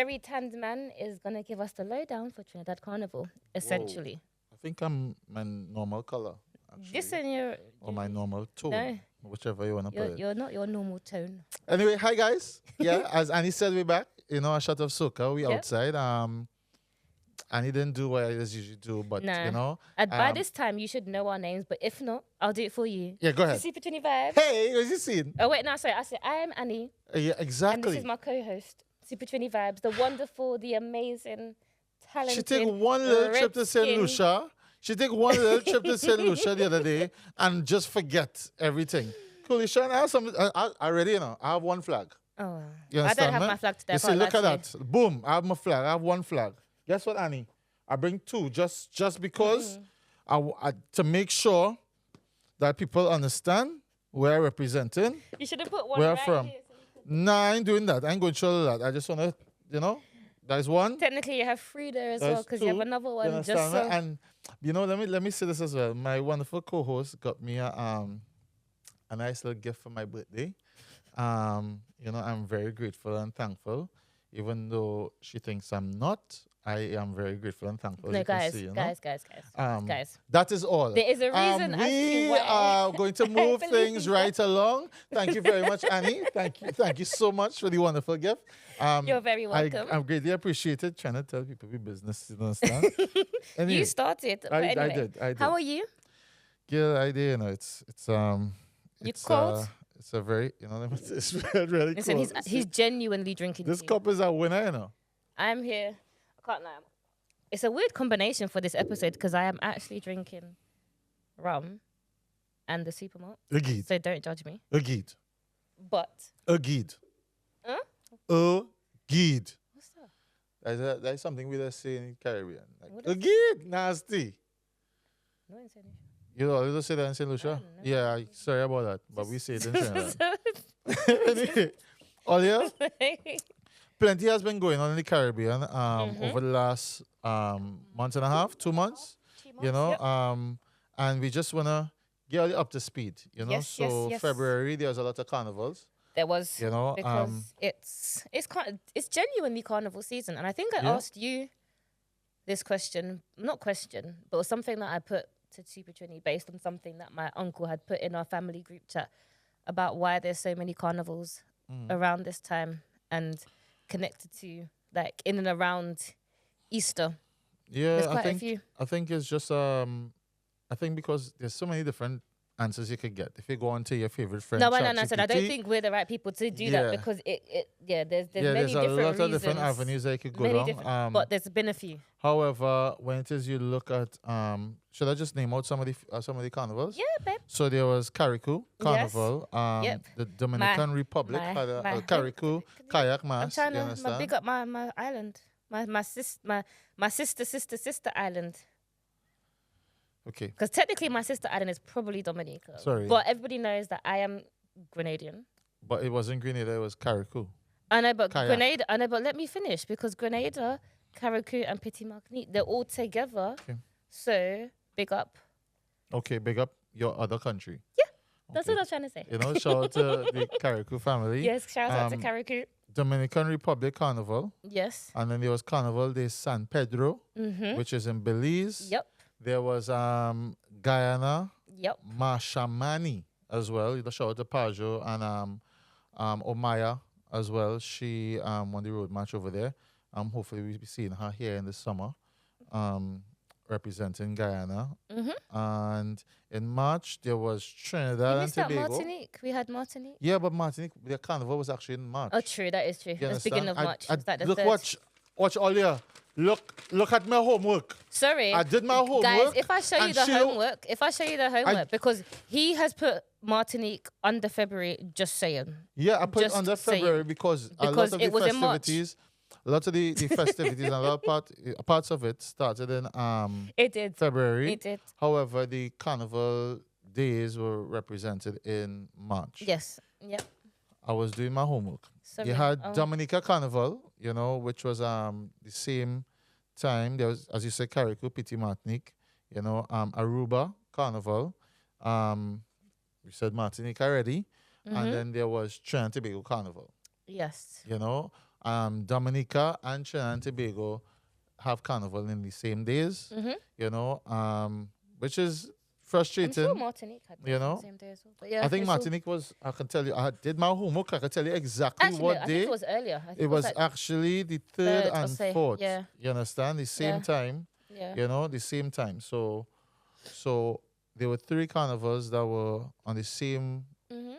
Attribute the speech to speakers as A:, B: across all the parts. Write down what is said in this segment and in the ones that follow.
A: very tanned man is going to give us the lowdown for Trinidad Carnival, essentially.
B: I think I'm my normal color, actually.
A: Listen,
B: Or my normal tone.
A: No.
B: Whichever you want to put it.
A: you're not your normal tone.
B: Anyway, hi guys. Yeah, as Annie said, we're back. A shot of soca. We
A: Yep.
B: outside. Annie didn't do what I usually do, but
A: Nah. And by this time, you should know our names, but if not, I'll do it for you.
B: Yeah, go ahead.
A: Supertrini Vibes.
B: Hey, what's you seen?
A: Oh, wait, no, sorry. I said, I am Annie.
B: Yeah,
A: And
B: exactly.
A: this is my co-host, Supertrini Vibes, the wonderful, the amazing, talented.
B: She take one little trip to St.
A: red-skinned-
B: Lucia. She take one little trip to St. Lucia the other day and just forget everything. Cool, Sean, I have some. I already, I have one flag.
A: Oh, wow.
B: You
A: I
B: understand,
A: don't have
B: man?
A: my flag today.
B: You
A: I
B: see,
A: can't
B: look
A: lie
B: at
A: to you.
B: that. Boom, I have my flag. I have one flag. Guess what, Annie? I bring two just because to make sure that people understand where I'm representing,
A: You should have put one
B: where I'm
A: right
B: from.
A: here.
B: Nah, I ain't doing that. I ain't going to show that. I just want to, there's one.
A: Technically, you have three there as well
B: There's
A: because you have
B: two.
A: another
B: You
A: one.
B: understand
A: Just
B: me?
A: so.
B: And let me say this as well. My wonderful co-host got me a nice little gift for my birthday. I'm very grateful and thankful, even though she thinks I'm not. I am very grateful and thankful. as
A: No,
B: you can
A: guys,
B: see,
A: guys.
B: That is all.
A: There is a reason as to
B: we
A: why
B: are going to
A: I
B: move
A: believe
B: things
A: that.
B: right along. Thank you very much, Annie. Thank you so much for the wonderful gift.
A: You're very welcome.
B: I'm greatly appreciated. Trying to tell people your business. You understand? Anyway,
A: You started. But
B: I
A: anyway,
B: did.
A: How are you?
B: Girl, I did. It's
A: cold?
B: It's a very it's really
A: Listen,
B: cold.
A: he's genuinely drinking
B: This
A: tea.
B: cup is a winner,
A: I'm here. I can't lie. It's a weird combination for this episode because I am actually drinking rum and the supermalt.
B: Agreed.
A: So don't judge me.
B: Agreed.
A: But
B: Agreed.
A: Huh?
B: Agreed.
A: what's that?
B: That's something we just say in Caribbean.
A: What
B: Like,
A: is-
B: agreed. Nasty.
A: No one's saying
B: You always say that in St. Lucia?
A: don't know.
B: Yeah, sorry about that. But we say it in Trinidad.
A: it.
B: Anyway, Olia, plenty has been going on in the Caribbean
A: Mm-hmm.
B: over the last month and a half, 2 months. And we just want to get you up to speed,
A: Yes,
B: So
A: yes.
B: February, there's a lot of carnivals,
A: There was
B: because
A: it's genuinely carnival season, and I think I
B: Yeah.
A: asked you this question, but it was something that I put to Super Trini based on something that my uncle had put in our family group chat about why there's so many carnivals around this time and connected to like in and around Easter.
B: Yeah,
A: There's quite a few.
B: I think it's just I think because there's so many different answers you could get if you go onto your favorite friend.
A: No, so I don't
B: ChatGPT.
A: think we're the right people to do
B: Yeah.
A: that because there's many
B: there's a
A: different
B: lot
A: reasons.
B: of different avenues that you could go
A: Many
B: down.
A: different, but there's been a few.
B: However, when it is you look at, should I just name out some of the carnivals?
A: Yeah, babe.
B: So there was Carriacou Carnival.
A: Yep.
B: The Dominican Republic had a Carriacou kayak
A: I'm
B: mass.
A: trying
B: You
A: to
B: understand?
A: big up my island, my sister island.
B: Okay.
A: Because technically my sister island is probably Dominica.
B: Sorry.
A: But everybody knows that I am Grenadian.
B: But it wasn't Grenada, it was Carriacou.
A: I know, but
B: Kayak.
A: Grenada. I know, but let me finish because Grenada, Carriacou, and Petit Martinique, they're all together.
B: Okay.
A: So big up.
B: Okay, big up your other country.
A: That's
B: Okay.
A: what I was trying to say.
B: Shout out to the Carriacou family.
A: Yes, shout out to
B: Um,
A: Carriacou.
B: Dominican Republic Carnival.
A: Yes.
B: And then there was Carnival de San Pedro,
A: Mm-hmm.
B: which is in Belize.
A: Yep.
B: There was Guyana,
A: Yep.
B: Mashamani as well. Shout out to Pajo and Omaya as well. She won the road match over there. Hopefully we'll be seeing her here in the summer, representing Guyana.
A: Mm-hmm.
B: And in March there was
A: We
B: Trinidad and
A: missed out
B: Tobago.
A: Martinique. We had Martinique.
B: Yeah, but Martinique, their carnival was actually in March.
A: Oh, true. That is true.
B: You
A: That's beginning of
B: understand?
A: March. It's like the
B: look,
A: third.
B: watch Olia. Look at my homework.
A: Sorry.
B: I did my homework.
A: Guys, if I show you
B: and
A: the
B: she don't-
A: homework, because he has put Martinique under February, just saying.
B: Yeah, I put it
A: Just
B: under
A: saying.
B: February because a lot
A: Because
B: of
A: it
B: the
A: was in March.
B: festivities, a lot of the festivities and a lot of parts of it started in
A: It did.
B: February.
A: It did.
B: However, the carnival days were represented in March.
A: Yes. Yep.
B: I was doing my homework.
A: Sorry.
B: You had
A: Oh.
B: Dominica Carnival, which was the same time. There was, as you said, Carriacou, Petit Martinique, Aruba Carnival. We said Martinique already.
A: Mm-hmm.
B: And then there was Trinidad and Tobago Carnival.
A: Yes.
B: Dominica and Trinidad and Tobago have carnival in the same days. You know, which is
A: I'm
B: frustrating.
A: sure Martinique had
B: You
A: those on
B: know,
A: the same day as well. But yeah,
B: I think
A: it's all-
B: Martinique was. I can tell you. I did my homework. I can tell you exactly
A: Actually,
B: what
A: no, I
B: day.
A: think it was earlier. I think
B: It was
A: like
B: actually the third
A: third or
B: and
A: say,
B: fourth.
A: yeah.
B: You understand? The same
A: Yeah.
B: time.
A: Yeah.
B: You know, the same time. So there were 3 carnivals that were on the same.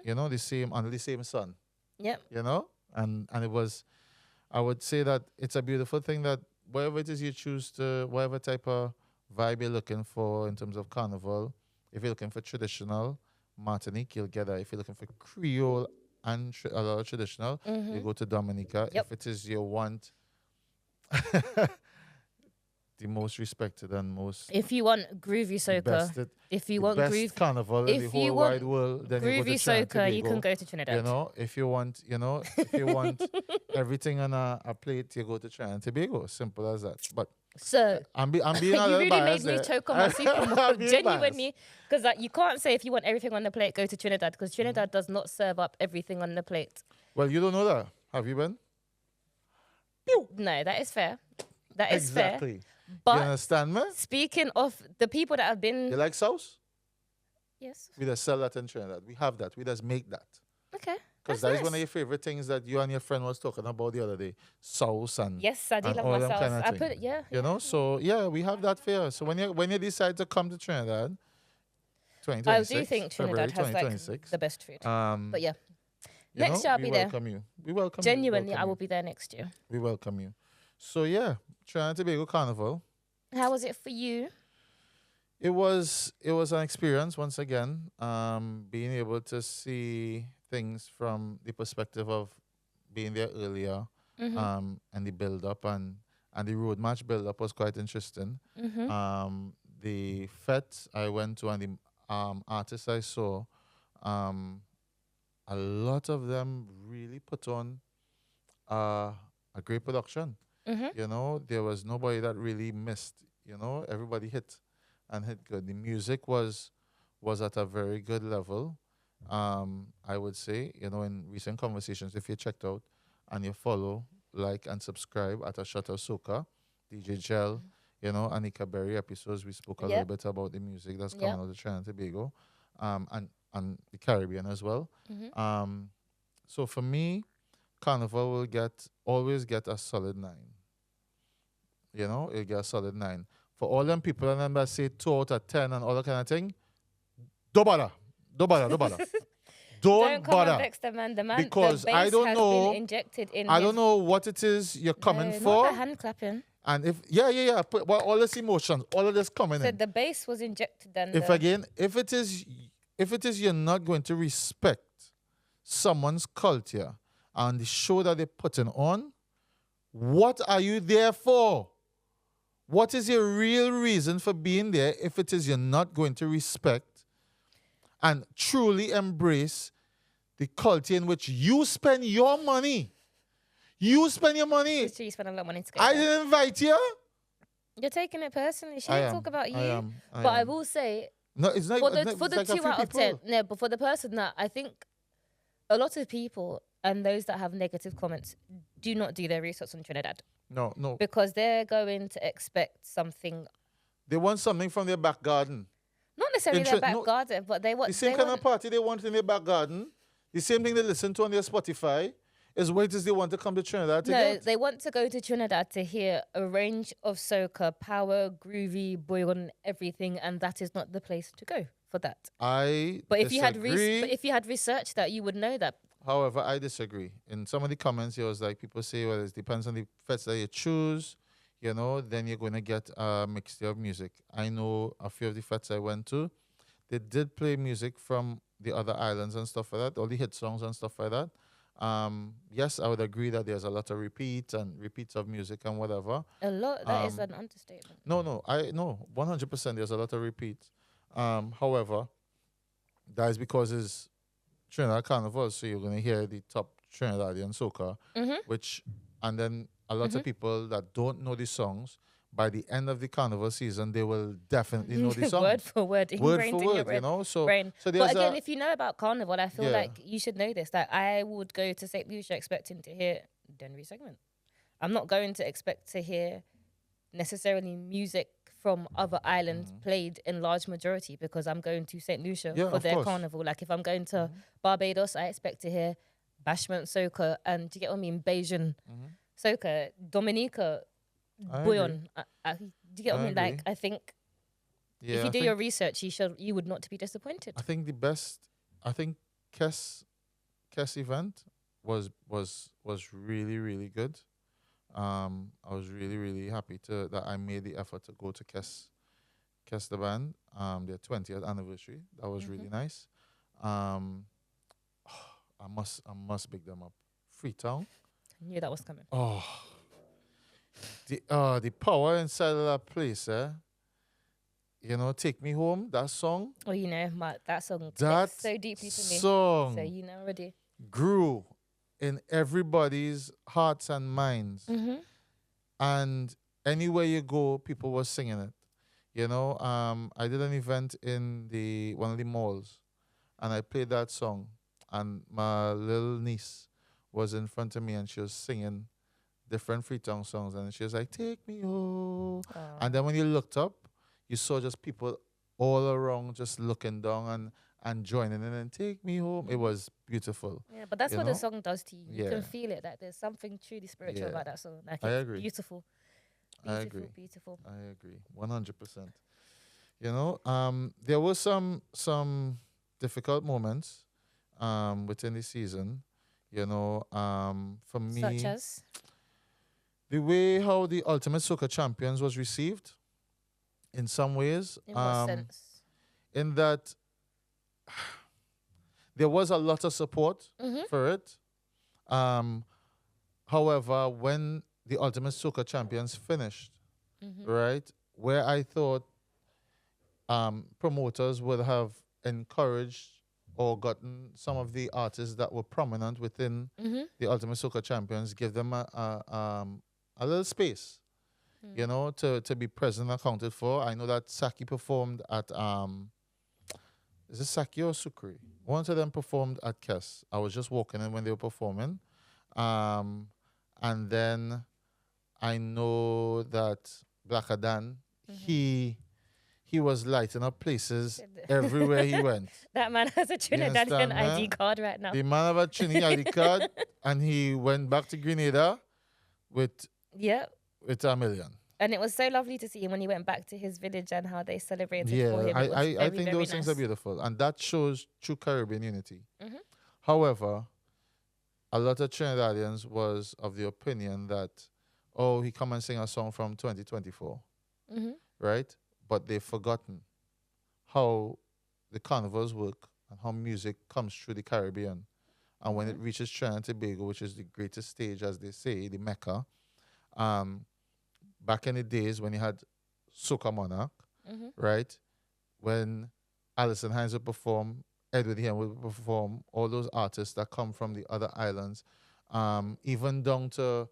B: You know, the same under the same sun.
A: Yep.
B: You know, and it was. I would say that it's a beautiful thing that whatever it is you choose to, whatever type of vibe you're looking for in terms of carnival, if you're looking for traditional Martinique, you'll get that. If you're looking for Creole and a lot of traditional, you go to Dominica.
A: Yep.
B: If it is you want the most respected and most
A: If you want groovy soca,
B: best,
A: if you
B: the
A: want
B: best
A: groove,
B: carnival in the
A: if
B: whole
A: you want
B: wide world, then you go
A: groovy
B: to Trinidad
A: soca,
B: and
A: you can
B: Tobago.
A: go to Trinidad.
B: You know, if you want everything on a plate, you go to Trinidad and Tobago. Simple as that. But
A: So
B: I'm being a
A: you
B: little
A: really
B: biased
A: made me
B: there.
A: choke on my super
B: I'm being
A: genuinely, because like you can't say if you want everything on the plate, go to Trinidad, because Trinidad does not serve up everything on the plate.
B: Well, you don't know that. Have you been?
A: No, that is fair. That is
B: Exactly.
A: fair.
B: You
A: But
B: understand me?
A: speaking of the people that have been,
B: You like sauce?
A: yes,
B: We just sell that in Trinidad. We have that. We just make that.
A: okay,
B: Because
A: that's
B: that is one of
A: nice.
B: your favorite things that you and your friend was talking about the other day. Sauce and
A: Yes, I do
B: and
A: love
B: all
A: my
B: them
A: sauce.
B: kind of
A: I
B: thing.
A: put it, yeah.
B: You know, so yeah, we have that for you. So when you decide to come to Trinidad, 2026,
A: I do think
B: February
A: Trinidad has like
B: 2026,
A: the best food.
B: um,
A: But yeah,
B: you
A: next
B: know,
A: year I'll
B: we
A: be there.
B: welcome you. We welcome you. We
A: Genuinely,
B: welcome
A: I
B: you.
A: will be there next year.
B: We welcome you. So yeah, Trinidad and Tobago Carnival.
A: How was it for you?
B: It was an experience once again. Being able to see things from the perspective of being there earlier, and the build up and the road match build up was quite interesting. The fete I went to and the artists I saw, a lot of them really put on a great production. You know, there was nobody that really missed. You know, everybody hit and hit good. The music was at a very good level. I would say, you know, in recent conversations, if you checked out and you follow, like, and subscribe at A Shot of Soca, DJ Gel, you know, Anika Berry episodes, we spoke a little bit about the music that's coming out of Trinidad and Tobago, and the Caribbean as well. So for me, Carnival will always get a solid 9. You know, it'll get a solid 9. For all them people and them that say 2 out of 10 and all that kind of thing, don't bother. Don't bother. Don't bother.
A: Don't come
B: bother.
A: and vex the man. The man,
B: Because
A: the bass
B: I don't
A: has
B: know-
A: been injected in.
B: I
A: his,
B: don't know what it is you're coming
A: no,
B: for.
A: Not the hand clapping.
B: And if put all this emotions, all of this coming
A: So
B: in.
A: the bass was injected and
B: If it is you're not going to respect someone's culture and the show that they're putting on, what are you there for? What is your real reason for being there if it is you're not going to respect and truly embrace the culture in which you spend your money? You spend your money.
A: you spent a lot of money to go
B: I
A: there.
B: didn't invite you.
A: You're taking it personally. She
B: I
A: didn't
B: am.
A: talk about you.
B: I am.
A: But I will say,
B: No, it's not.
A: for
B: it's
A: the
B: not-
A: for
B: it's
A: the
B: like a
A: 2
B: few
A: out of
B: people.
A: 10, no, but for the person that I think a lot of people and those that have negative comments do not do their research on Trinidad
B: No.
A: because they're going to expect something,
B: They want something from their back garden.
A: not necessarily
B: In
A: their
B: Trin-
A: back
B: no,
A: garden, but they want
B: The same
A: they
B: kind
A: want,
B: of party they want in their back garden, the same thing they listen to on their Spotify, is what it is they want to come to Trinidad to
A: no,
B: get.
A: they want to go to Trinidad to hear a range of soca, power, groovy, boyon, everything, and that is not the place to go for that. But if you had researched that, you would know that.
B: However, I disagree. In some of the comments, it was like people say, well, it depends on the fets that you choose, you know, then you're going to get a mixture of music. I know a few of the fets I went to, they did play music from the other islands and stuff like that, all the hit songs and stuff like that. Yes, I would agree that there's a lot of repeats of music and whatever.
A: A lot, that is an understatement.
B: No, 100% there's a lot of repeats. However, that is because it's Trinidad Carnival, so you're going to hear the top Trinidadian soca, and then a lot of people that don't know the songs, by the end of the carnival season, they will definitely know the song.
A: Word for word,
B: Word
A: ingrained
B: for
A: in your
B: word, you
A: brain.
B: know? So
A: brain.
B: so there's
A: But again, if you know about carnival, I feel
B: Yeah.
A: like you should know this. Like I would go to St. Lucia expecting to hear Denry segment. I'm not going to expect to hear necessarily music from other islands played in large majority because I'm going to St. Lucia
B: Yeah,
A: for
B: of
A: their
B: course.
A: carnival. Like if I'm going to Barbados, I expect to hear Bashment Soca and, do you get what I mean, Bajan Soca, Dominica,
B: I
A: Bouillon. Do you get what I
B: I
A: mean? Like
B: agree.
A: I think
B: Yeah,
A: if you
B: I
A: do
B: think,
A: your research, you would not to be disappointed.
B: I think the best. I think Kess event was really really good. I was really really happy to that I made the effort to go to Kess the band. Their 20th anniversary. That was really nice. Um, I must big them up. Freetown.
A: I knew that was coming.
B: Oh, the power inside of that place, You know, Take Me Home, that song.
A: Oh, you know, that song
B: That
A: connects so deeply to me.
B: song
A: So you know already.
B: grew in everybody's hearts and minds. And anywhere you go, people were singing it. You know, I did an event in one of the malls and I played that song and my little niece was in front of me and she was singing different Freetown songs and she was like, Take me home. And then when you looked up, you saw just people all around just looking down and joining in and Take Me Home. It was beautiful.
A: Yeah, but that's
B: you
A: what
B: know?
A: the song does to you. You
B: Yeah.
A: can feel it. That there's something truly spiritual
B: Yeah.
A: about that song. Like
B: I
A: it's
B: agree.
A: beautiful.
B: I agree.
A: Beautiful.
B: I agree, 100%. You know, there were some difficult moments within the season. You know, for me,
A: Such as?
B: the way how the Ultimate Soca Champions was received, in some ways,
A: In what sense?
B: in that there was a lot of support for it. However, when the Ultimate Soca Champions finished, right, where I thought promoters would have encouraged or gotten some of the artists that were prominent within the Ultimate Soca Champions, give them a little space, you know, to be present and accounted for. I know that Saki performed at is it Saki or Sukri? One of them performed at Kess. I was just walking in when they were performing. And then I know that Blaka Dan, he was lighting up places everywhere he went.
A: That man has a Trinidadian ID card right now.
B: The man have a Trini ID card, and he went back to Grenada with $1 million.
A: And it was so lovely to see him when he went back to his village and how they celebrated for him.
B: I think those things are beautiful, and that shows true Caribbean unity. However, a lot of Trinidadians was of the opinion that, oh, he come and sing a song from 2024, right? But they've forgotten how the carnivals work and how music comes through the Caribbean. And when it reaches Trinidad and Tobago, which is the greatest stage, as they say, the Mecca, back in the days when you had Soca Monarch, right? When Alison Hines would perform, Edward Hen would perform, all those artists that come from the other islands, even down to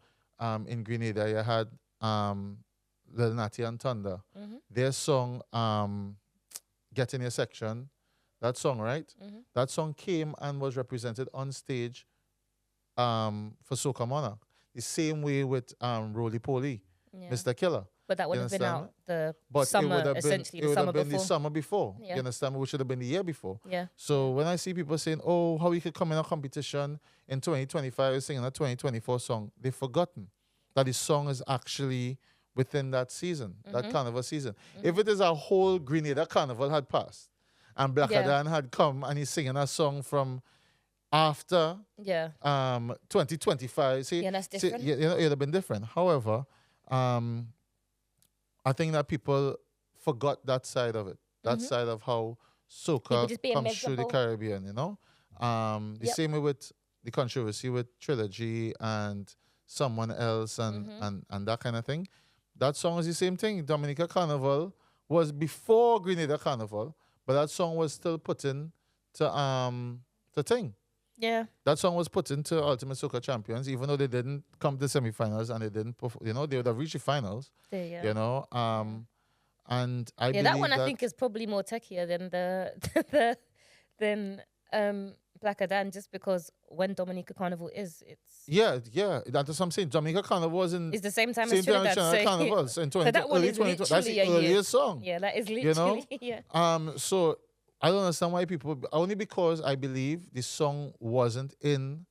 B: in Grenada, you had Lil Natty and Thunder. Their song, Get In Your Section, that song, right? That song came and was represented on stage for Soca Monarch. The same way with Roly Poly, Mr. Killer.
A: But that would
B: You
A: have been
B: understand
A: out the
B: But
A: summer,
B: it would have
A: essentially,
B: been,
A: the
B: it would
A: summer
B: have been
A: before.
B: the summer before.
A: Yeah.
B: You understand? Which should have been the year before.
A: Yeah.
B: So when I see people saying, oh, how we could come in a competition in 2025 singing a 2024 song, they've forgotten that the song is actually within that season, that carnival season. If it is a whole Grenada carnival had passed and Blaka Dan had come and he's singing a song from after 2025, see,
A: that's different.
B: you know, it would have been different. However, I think that people forgot that side of it, that side of how soca comes through the Caribbean, you know? The same way with the controversy with Trilogy and Someone Else and that kind of thing. That song is the same thing. Dominica Carnival was before Grenada Carnival, but that song was still put in to thing.
A: Yeah.
B: That song was put into Ultimate Soca Champions, even though they didn't come to semifinals and they didn't perform, you know, they would have reached the finals. You know, and I believe
A: that one I think is probably more techier than than Blaka Dan just because when Dominica Carnival it's
B: Yeah, that's what I'm saying. Jamaica Carnival was in
A: it's the same time
B: same
A: as
B: time as
A: Trinidad.
B: Trinidad
A: So,
B: Carnivals in
A: so that one
B: early
A: is
B: 2020. That's
A: literally
B: the
A: a year.
B: earliest song.
A: Yeah, that is
B: You know?
A: literally yeah.
B: So I don't understand why people only because I believe the song wasn't in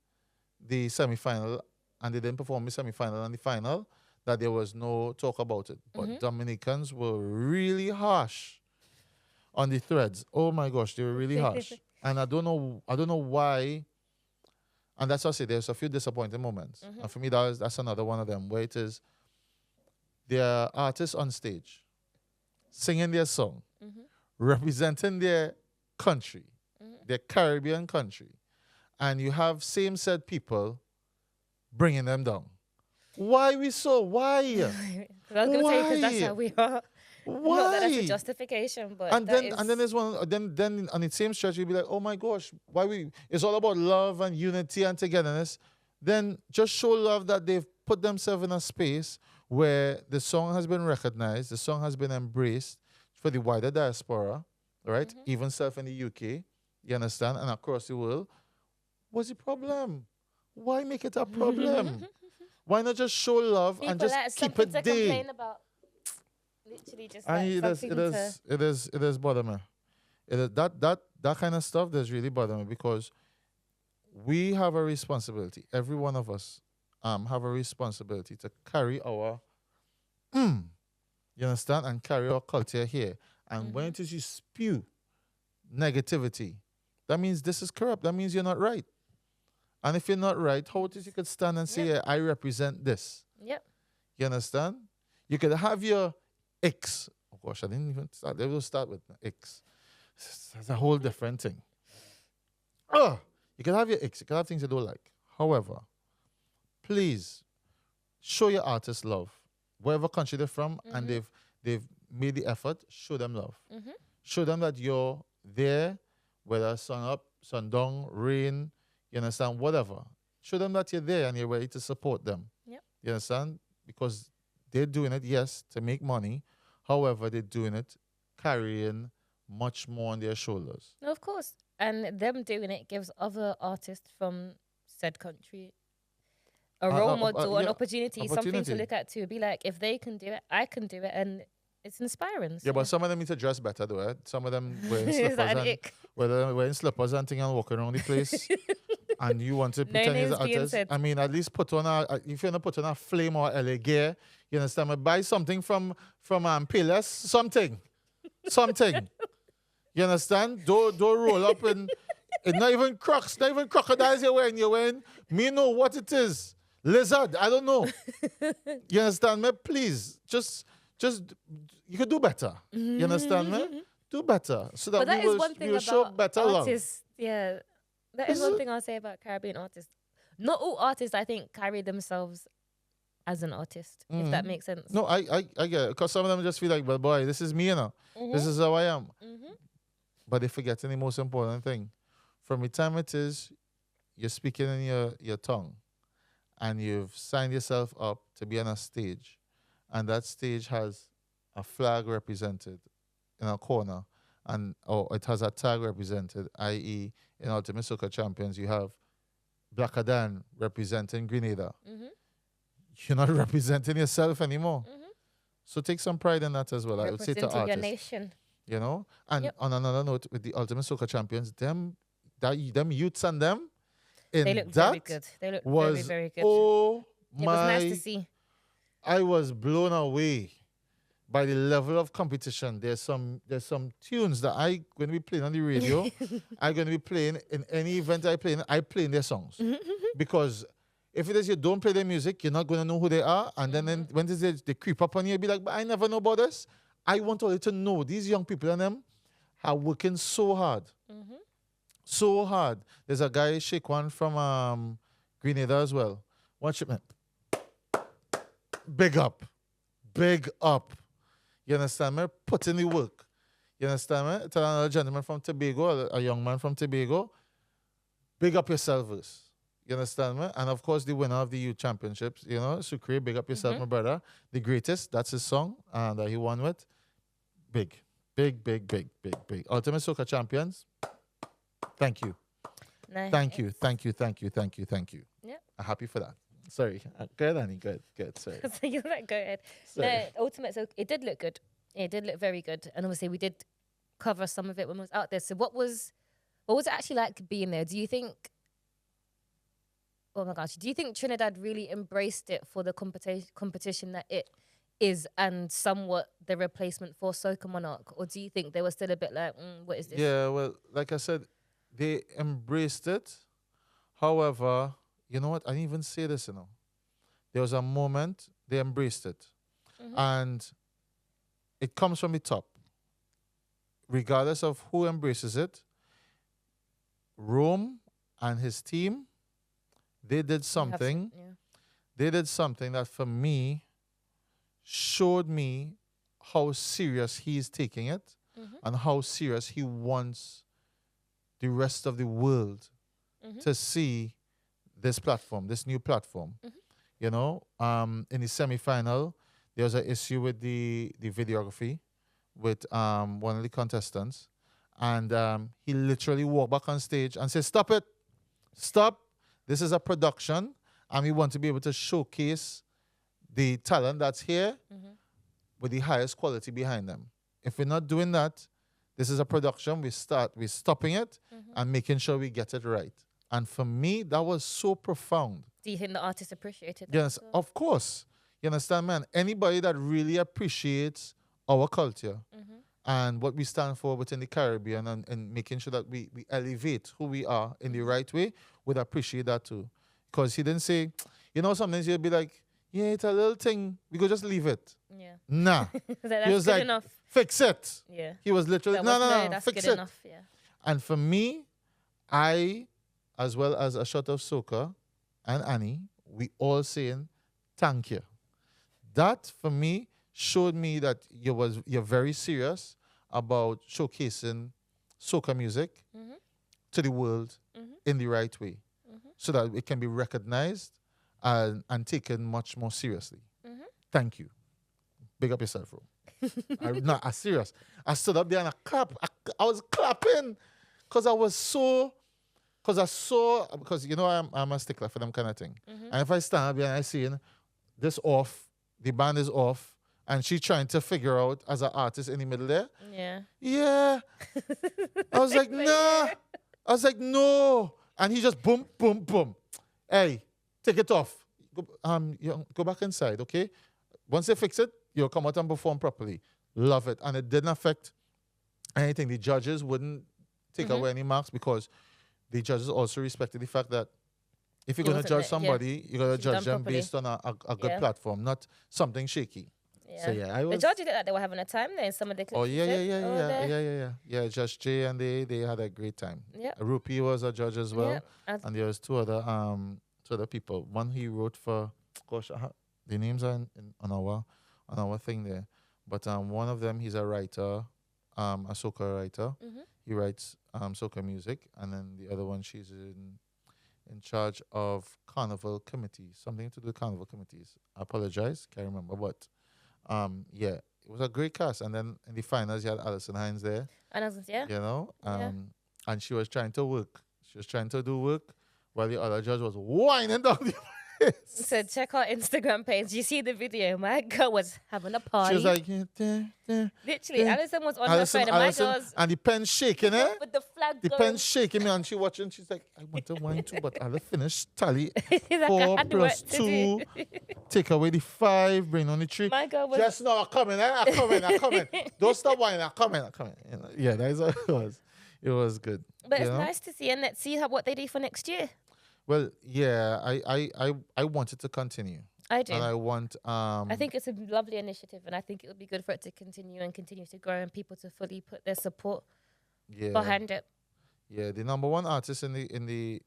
B: the semi-final and they didn't perform the semi-final and the final that there was no talk about it. But Dominicans were really harsh on the threads. Oh my gosh, they were really harsh. And I don't know why. And that's what I say. There's a few disappointing moments. And for me, that's another one of them where it is there are artists on stage singing their song, representing their country, their Caribbean country, and you have same said people bringing them down. Why we so? Why?
A: I was gonna say because that's how we are.
B: Why?
A: Not that that's a justification, but
B: and then there's one. Then on the same stretch, you'll be like, oh my gosh, why we? It's all about love and unity and togetherness. Then just show love that they've put themselves in a space where the song has been recognized, the song has been embraced for the wider diaspora, right? Even self in the UK, you understand, and across the world. What's the problem? Why make it a problem? Why not just show love
A: people
B: and just
A: like
B: keep
A: something
B: it
A: to
B: there?
A: complain about. Literally just like
B: And
A: something
B: it is bother me. That kind of stuff does really bother me because we have a responsibility. Every one of us have a responsibility to carry our you understand, and carry our culture here. And when it is you spew negativity, that means this is corrupt. That means you're not right. And if you're not right, how it is you could stand and say, yeah, I represent this.
A: Yep.
B: You understand? You could have your X. Oh gosh, I didn't even start. They will start with X. That's a whole different thing. You can have your X. You can have things you don't like. However, please show your artists love. Wherever country they're from and they've made the effort, show them love. Show them that you're there, whether sun up, sun down, rain, you understand, whatever. Show them that you're there and you're ready to support them.
A: Yep.
B: You understand? Because they're doing it, yes, to make money. However, they're doing it carrying much more on their shoulders.
A: No, of course. And them doing it gives other artists from said country a role model, an opportunity, something to look at too. Be like, if they can do it, I can do it. And it's inspiring.
B: Yeah, but some of them need to dress better, though. Eh? Some of them wearing
A: Is that
B: slippers
A: an ick?
B: wearing slippers and thing and walking around the place. And you want to pretend you're
A: names
B: an
A: being
B: artist.
A: said.
B: I mean, at least put on if you're not put on a flame or LA gear, you understand? But buy something from Payless, something. You understand? Don't roll up in not even crocs, not even crocodiles you're wearing. You're wearing me know what it is. Lizard, I don't know. You understand me? Please, just you could do better. You understand me? Do better so that,
A: But that
B: we
A: is
B: will,
A: one
B: we
A: thing
B: will show
A: about
B: better love.
A: artists. Yeah, that is one thing I'll say about Caribbean artists. Not all artists, I think, carry themselves as an artist, if that makes sense.
B: No, I get it. Because some of them just feel like, well, boy, this is me, you know. This is how I am. But they forget the most important thing. From the time it is you're speaking in your tongue and you've signed yourself up to be on a stage, and that stage has a flag represented in a corner, or it has a tag represented, i.e., in Ultimate Soca Champions, you have Blaka Dan representing Grenada. You're not representing yourself anymore. So take some pride in that as well. I would say to
A: Representing your
B: artists.
A: nation.
B: You know? And on another note, with the Ultimate Soca Champions, them youths and them,
A: They look very good. They look very, very good.
B: Oh
A: it
B: my!
A: was nice to see.
B: I was blown away by the level of competition. There's some tunes that I'm going to be playing on the radio. I'm going to be playing in any event I play in their songs. Because if it is you don't play their music, you're not going to know who they are. And then when they creep up on you, you'll be like, but I never know about this. I want all you to know these young people and them are working so hard. So hard. There's a guy, Shaquan, from Grenada as well. One shipment. Big up. You understand me? Put in the work. You understand me? Tell another gentleman from Tobago, a young man from Tobago, big up yourself first. You understand me? And of course, the winner of the youth championships, you know, Sucre, big up yourself, my brother. The greatest, that's his song that he won with. Big. Ultimate Soca Champions. Thank you.
A: No.
B: Thank you.
A: Yeah.
B: I'm happy for that. Sorry. Go ahead, Annie. Good. Sorry.
A: So you're like, go ahead.
B: Sorry.
A: No, ultimate. So it did look good. It did look very good, and obviously we did cover some of it when we was out there. So what was it actually like being there? Do you think? Oh my gosh, do you think Trinidad really embraced it for the competition that it is, and somewhat the replacement for Soca Monarch, or do you think they were still a bit like, what is this?
B: Yeah, well, like I said, they embraced it. However, you know what? I didn't even say this, There was a moment they embraced it. And it comes from the top. Regardless of who embraces it, Rome and his team, they did something. They did something that for me showed me how serious he's taking it and how serious he wants the rest of the world to see this platform, this new platform. In the semi-final, there was an issue with the videography with one of the contestants. And he literally walked back on stage and said, stop it. Stop. This is a production. And we want to be able to showcase the talent that's here with the highest quality behind them. If we're not doing that, this is a production. We're stopping it and making sure we get it right. And for me, that was so profound.
A: Do you think the artist appreciated that?
B: Yes, of course. You understand, man? Anybody that really appreciates our culture and what we stand for within the Caribbean and making sure that we elevate who we are in the right way would appreciate that too. Because he didn't say, sometimes he'll be like, yeah, it's a little thing. We could just leave it.
A: Yeah.
B: Nah.
A: That's
B: he was
A: good
B: like,
A: enough.
B: fix it.
A: Yeah.
B: He was literally, no,
A: that's
B: fix
A: good
B: it.
A: enough. Yeah.
B: And for me, I, as well as A Shot of Soca and Annie, we all saying, thank you. That, for me, showed me that you're very serious about showcasing soca music to the world in the right way so that it can be recognized and taken much more seriously. Thank you. Big up yourself, bro. I'm serious. I stood up there and I clapped. I was clapping because I'm a stickler for them kind of thing. And if I stand up there and I see this off, the band is off, and she's trying to figure out as an artist in the middle there. Yeah. I was like, nah. I was like, no. And he just boom, boom, boom. Hey, take it off. Go back inside, okay? Once they fix it, you'll come out and perform properly. Love it. And it didn't affect anything. The judges wouldn't take away any marks because the judges also respected the fact that if you're going to judge somebody, you're going to judge them based on a good platform, not something shaky.
A: Yeah.
B: So yeah,
A: the judges looked like they were having a time there in some of the clips.
B: Oh yeah. Judge Jay and they had a great time.
A: Yeah.
B: Rupi was a judge as well,
A: yeah.
B: and there was two other people. One he wrote for, the names are on our thing there, but one of them he's a writer, a soca writer. He writes soca music, and then the other one she's in charge of carnival committees, something to do with carnival committees. I apologize, can't remember, but yeah, it was a great cast. And then in the finals, you had Alison Hines there. And she was trying to work. She was trying to do work while the other judge was whining down the place.
A: So check our Instagram page. You see the video. My girl was having a party.
B: She was like,
A: literally, Alison was on her phone and my girl's...
B: And the pen's shaking,
A: with the flag
B: The
A: going.
B: pen's shaking me and she watching. She's like, I want to wine too, but I'll finish tally.
A: Like,
B: 4 plus 2. Take away the 5, bring on the 3.
A: My girl was...
B: Just now, I'm coming. Don't stop whining, I'm coming. Yeah, that's what it was. It was good.
A: But it's nice to see, and let's see what they do for next year.
B: Well, yeah, I want it to continue.
A: I do.
B: And I want...
A: I think it's a lovely initiative, and I think it would be good for it to continue to grow and people to fully put their support behind it.
B: Yeah, the number one artist in the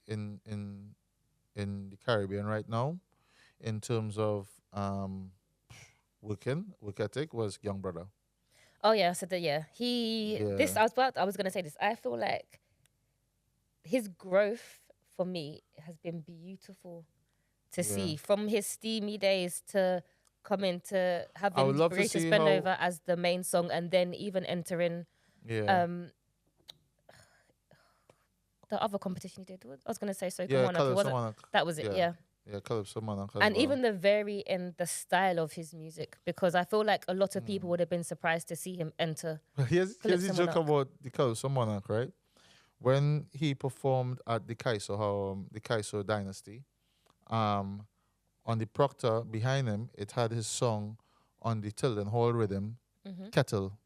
B: Caribbean right now, in terms of work ethic, was Young Brother.
A: Oh yeah, so I was gonna say this. I feel like his growth for me has been beautiful to see, from his steamy days to coming to having Greatest Spend as the main song, and then even entering the other competition he did. I was gonna say Soca
B: Yeah,
A: Monarch. It
B: Calypso
A: wasn't.
B: Monarch.
A: That was it. Yeah.
B: Yeah, Calypso Monarch as
A: And
B: well.
A: even the vary in the style of his music, because I feel like a lot of people would have been surprised to see him enter.
B: Here's the
A: Calypso
B: joke
A: Monarch.
B: about the Calypso Monarch, right? When he performed at the Kaiso dynasty, on the proctor behind him, it had his song on the Tilden Hall rhythm, Kettle,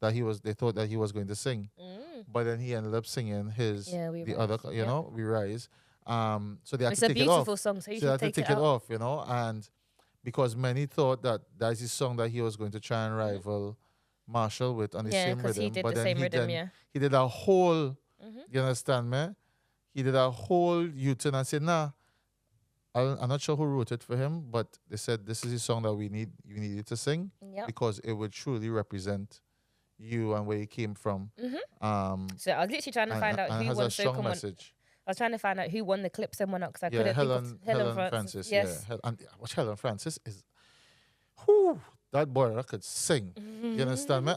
B: that they thought that he was going to sing. But then he ended up singing the other, you know, We Rise. So they had
A: It's
B: to
A: a
B: take it off.
A: beautiful song, so you
B: So they
A: should
B: had to
A: take
B: take
A: it
B: it
A: out.
B: off, you know, and because many thought that that's the song that he was going to try and rival Marshall with on the
A: Yeah,
B: same
A: because
B: rhythm.
A: he did
B: But
A: the
B: then
A: same
B: he
A: rhythm.
B: then
A: Yeah.
B: he did a whole, you understand me? He did a whole U-turn and said, nah, I'm not sure who wrote it for him, but they said this is the song that you needed to sing
A: Yep.
B: because it would truly represent you and where you came from.
A: So I was literally trying to find out
B: and
A: who
B: has
A: won
B: a strong
A: Soca Monarch.
B: message.
A: I was trying to find out who won the Calypso Monarch because I
B: Yeah,
A: couldn't think of
B: Helen Francis.
A: Yes.
B: Yeah, and watch Helen Francis is, whew, that boy that could sing. You understand me?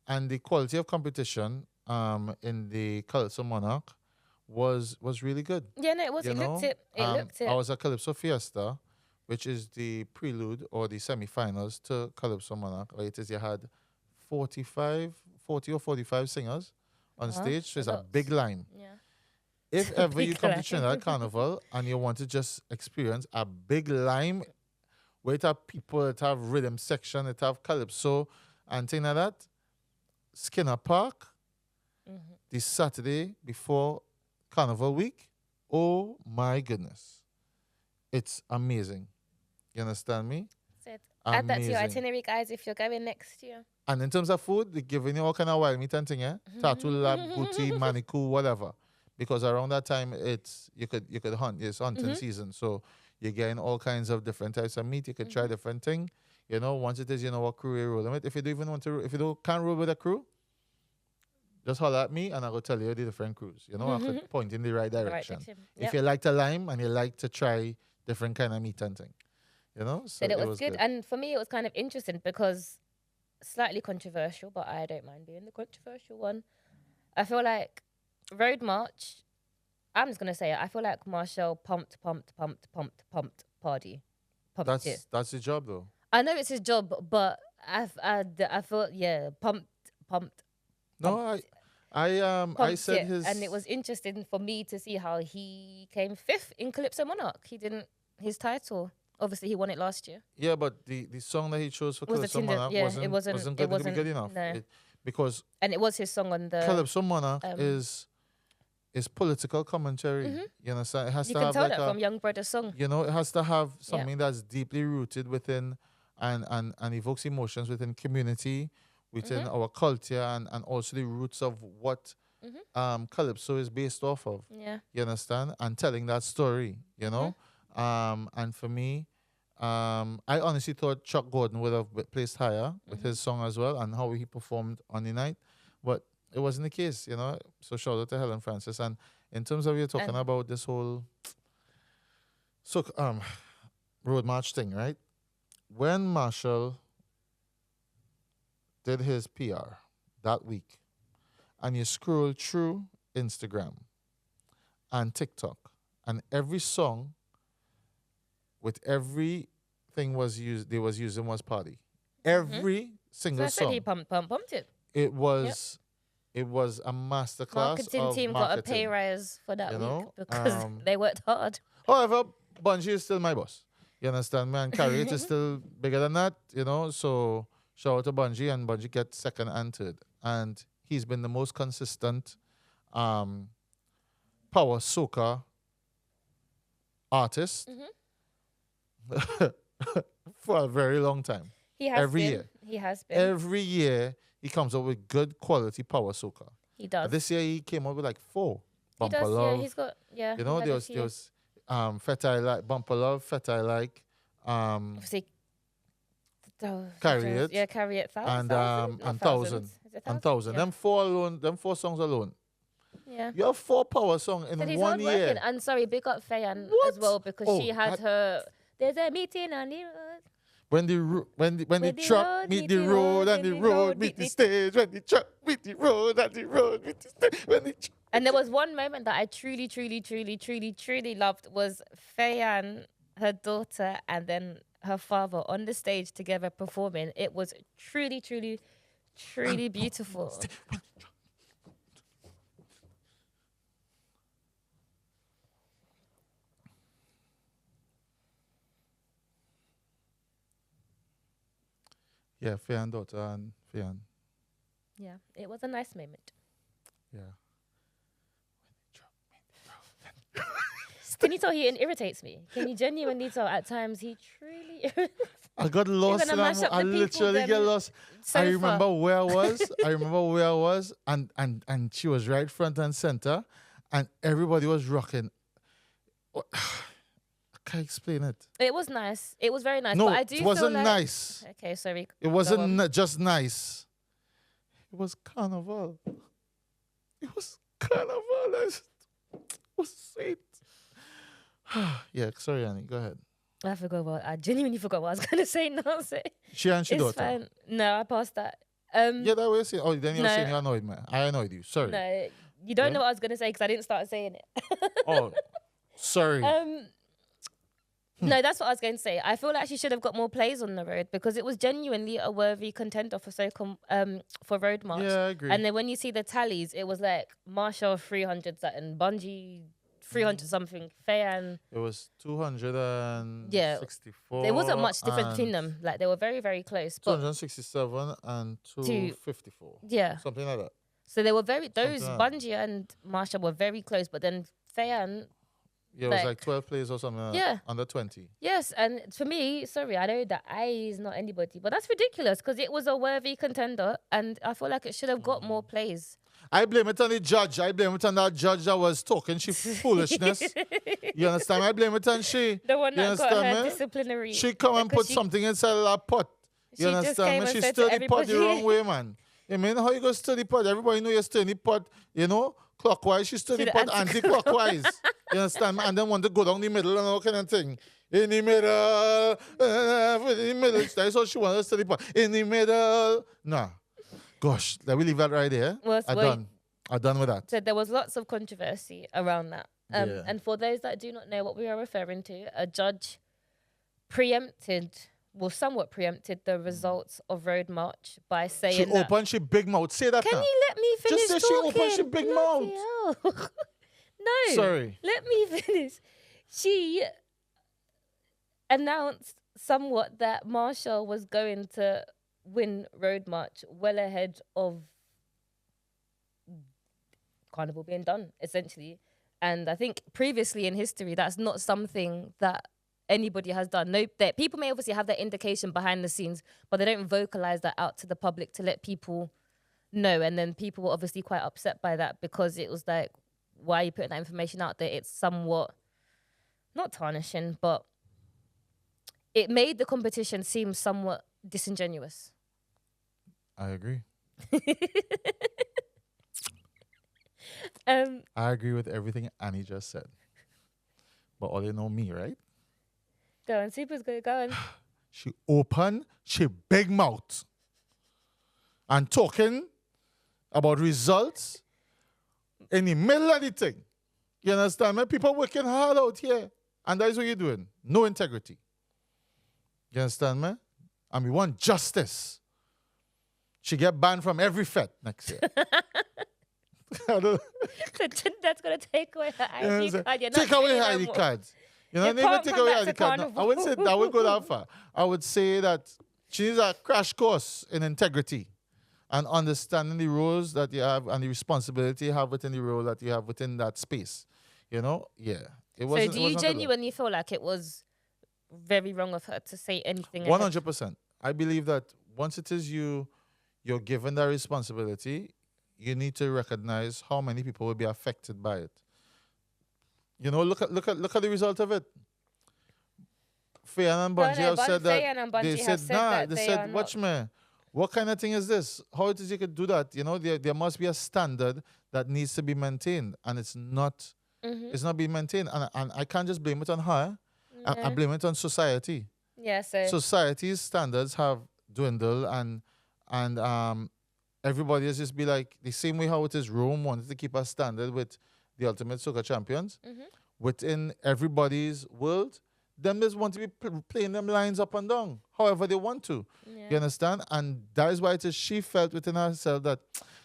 B: And the quality of competition in the Calypso Monarch was really good.
A: Yeah, no, it was.
B: You
A: It looked
B: know?
A: it. It looked it.
B: I was at Calypso Fiesta, which is the prelude or the semi-finals to Calypso Monarch. Or it is you had 40 or 45 singers on stage. So it's a
A: lots.
B: big line.
A: Yeah.
B: If ever you
A: Big
B: come to
A: line.
B: Trinidad Carnival and you want to just experience a big line where it have people that have rhythm section, it have calypso and things like that, Skinner Park, this Saturday before Carnival week, oh my goodness. It's amazing. You understand me?
A: Said, add that to your
B: Amazing.
A: itinerary, guys, if you're going next year.
B: And in terms of food, they're giving you all kind of wild meat and thing, yeah? Tatu, lab, booty, maniku, whatever. Because around that time it's you could hunt. It's hunting season. So you're getting all kinds of different types of meat. You could try different thing. You know, once it is, you know what crew you're rolling with. If you don't even want to, if you can't roll with a crew, just holler at me and I will tell you the different crews. You know, I could point in the right direction. If you like to lime and you like to try different kind of meat and thing. You know? So
A: But it was good. And for me, it was kind of interesting because slightly controversial, but I don't mind being the controversial one. I feel like Road March, I'm just going to say it. I feel like Marshall pumped Party. Pumped it.
B: That's the job though.
A: I know it's his job, but I thought, yeah, pumped.
B: No, I said
A: it.
B: his,
A: And it was interesting for me to see how he came fifth in Calypso Monarch. He didn't, his title, obviously he won it last year.
B: Yeah, but the song that he chose for
A: Was the
B: Calypso
A: Tinder-
B: Monarch
A: yeah, it wasn't-
B: wasn't
A: it
B: going to be
A: wasn't-
B: good enough.
A: no.
B: Because
A: And it was his song on the...
B: Calypso Monarch is political commentary. You understand? It has
A: You
B: to
A: can
B: have
A: tell
B: like
A: that from Young Brother's song.
B: you know, it has to have something that's deeply rooted within and evokes emotions within community, within our culture and also the roots of what Calypso is based off of.
A: Yeah.
B: You understand? And telling that story, you know? And for me, I honestly thought Chuck Gordon would have placed higher with his song as well and how he performed on the night. But it wasn't the case, you know? So shout out to Helen Francis. And in terms of you talking about this whole road march thing, right? When Marshall did his PR that week, and you scroll through Instagram and TikTok, and every song with everything was using was Party. Every single
A: So I said
B: song.
A: he pumped it.
B: It was a masterclass
A: Marketing
B: of
A: team
B: marketing.
A: got a pay rise for that
B: you
A: week
B: know,
A: because they worked hard.
B: However, Bungie is still my boss. You understand me? And Carriot is still bigger than that, you know. So shout out to Bungie, and Bungie gets second and third. And he's been the most consistent power soca artist for a very long time.
A: He has
B: Every
A: been.
B: year.
A: He has been.
B: Every year he comes up with good quality power soca.
A: He does.
B: This year he came up with like 4.
A: He
B: Bumper
A: does.
B: Love.
A: Yeah, he's got. Yeah.
B: You know, there was Fete I Like, Bumper Love, Fete I Like,
A: Obviously,
B: Carry It.
A: Yeah, Carry It.
B: and
A: Not
B: Thousand.
A: Is it
B: And
A: 1,000?
B: Thousand.
A: Yeah.
B: Them four songs alone.
A: Yeah.
B: You have 4 power songs in
A: But he's
B: 1
A: hardworking.
B: year.
A: And sorry, big up Fayan
B: What?
A: as well because
B: Oh,
A: she had her. There's a meeting on the road.
B: When the
A: the
B: truck
A: road
B: meet the road and the road meet the stage, when the truck meet the road and the road meet the stage, when the
A: And there was one moment that I truly, truly, truly, truly, truly loved was Fayan, her daughter, and then her father on the stage together performing. It was truly, truly, truly beautiful.
B: Yeah, Fayan daughter and Fayan.
A: Yeah, it was a nice moment.
B: Yeah.
A: Can you tell he irritates me? Can you genuinely tell at times he truly irritates?
B: I got lost and I literally get lost. I remember where I was. And she was right front and center and everybody was rocking. I can't explain it.
A: It was nice. It was very nice.
B: No,
A: but I do
B: it wasn't
A: feel like...
B: nice.
A: Okay, sorry.
B: It wasn't just nice. It was carnival. It was carnival. It was sweet. Yeah, sorry, Annie. Go ahead.
A: I genuinely forgot what I was going to say now. So
B: She and she
A: it's
B: daughter.
A: fine. No, I passed that.
B: Yeah, that was it. Oh, then you're
A: No.
B: saying you annoyed me. I annoyed you. Sorry.
A: No, you don't
B: Yeah?
A: know what I was going to say because I didn't start saying it.
B: Oh, sorry.
A: No, that's what I was going to say. I feel like she should have got more plays on the road because it was genuinely a worthy contender for Soca, for Road March.
B: Yeah, I agree.
A: And then when you see the tallies, it was like Marshall 300 something, Bungie 300 something, Fayan.
B: It was 264.
A: Yeah. There wasn't much difference between them. Like they were very, very close. But
B: 267 and 254.
A: yeah.
B: Something like that.
A: So they were very, those
B: Something like
A: Bungie and Marshall were very close. But then Fayan,
B: Yeah, it was like 12 plays or something.
A: Yeah.
B: Under 20.
A: yes. And for me, sorry, I know that I is not anybody, but that's ridiculous because it was a worthy contender. And I feel like it should have got more plays.
B: I blame it on the judge. I blame it on that judge that was talking she foolishness. You understand? I blame it on she.
A: The one
B: You
A: that got her
B: understand me?
A: disciplinary.
B: She come and
A: because
B: put something inside that pot. You
A: she just
B: understand
A: came
B: me?
A: and
B: She
A: said to
B: stirred the pot the
A: everybody-
B: wrong way, man. You mean how you go stir the pot? Everybody know you stir the pot, you know, clockwise. She stir
A: To
B: the
A: the
B: pot anti-clockwise. You understand me? And then want to go down the middle and all kind of thing. In the middle, in the middle. That's all she wanted to stir the pot. In the middle. Nah. Gosh, let me leave that right there. I'm done with that.
A: So there was lots of controversy around that.
B: Yeah.
A: And for those that do not know what we are referring to, a judge somewhat preempted the results of Road March by saying
B: She
A: that...
B: opened she big mouth. Say that
A: Can
B: now.
A: you let me finish
B: Just say
A: talking?
B: she opened she big
A: Bloody
B: mouth.
A: hell. No.
B: Sorry.
A: Let me finish. She announced somewhat that Marshall was going to win Road March well ahead of Carnival being done, essentially. And I think previously in history, that's not something that anybody has done. No, that people may obviously have that indication behind the scenes, but they don't vocalize that out to the public to let people know. And then people were obviously quite upset by that because it was like, why are you putting that information out there? It's somewhat not tarnishing, but it made the competition seem somewhat disingenuous.
B: I agree.
A: Um,
B: I agree with everything Annie just said. But all you know me, right?
A: Go on, Super's good. Go on.
B: She open, she big mouth. And talking about results in the middle of the thing. You understand me? People working hard out here. And that is what you're doing. No integrity. You understand me? And we want justice. She get banned from every fete next year.
A: That's going to take away her ID card. You're not
B: Take away
A: seeing
B: her
A: her
B: ID
A: more.
B: cards. You know,
A: You
B: never
A: can't
B: take
A: come
B: away
A: back
B: ID
A: to
B: card. No, I
A: Carnival.
B: wouldn't say I wouldn't go that far. I would say that she needs a crash course in integrity and understanding the roles that you have and the responsibility you have within the role that you have within that space. You know? Yeah. It
A: So
B: wasn't.
A: do
B: it
A: you
B: wasn't good.
A: genuinely feel like it was very wrong of her to say anything? ahead?
B: 100%. I believe that once it is you're given that responsibility, you need to recognize how many people will be affected by it. You know, look at the result of it. Fayan and Bungie have said that.
A: Fayan and Bungie
B: They
A: have
B: said,
A: said
B: nah,
A: that
B: they
A: they
B: said,
A: are
B: watch
A: not.
B: me. What kind of thing is this? How it is you could do that? You know, there must be a standard that needs to be maintained, and it's not being maintained. And I can't just blame it on her. I blame it on society.
A: Yeah, so
B: Society's standards have dwindled and everybody has just be like the same way how it is Rome wanted to keep a standard with the ultimate soca champions within everybody's world. Them just want to be playing them lines up and down, however they want to.
A: Yeah.
B: You understand? And that is why it is she felt within herself that,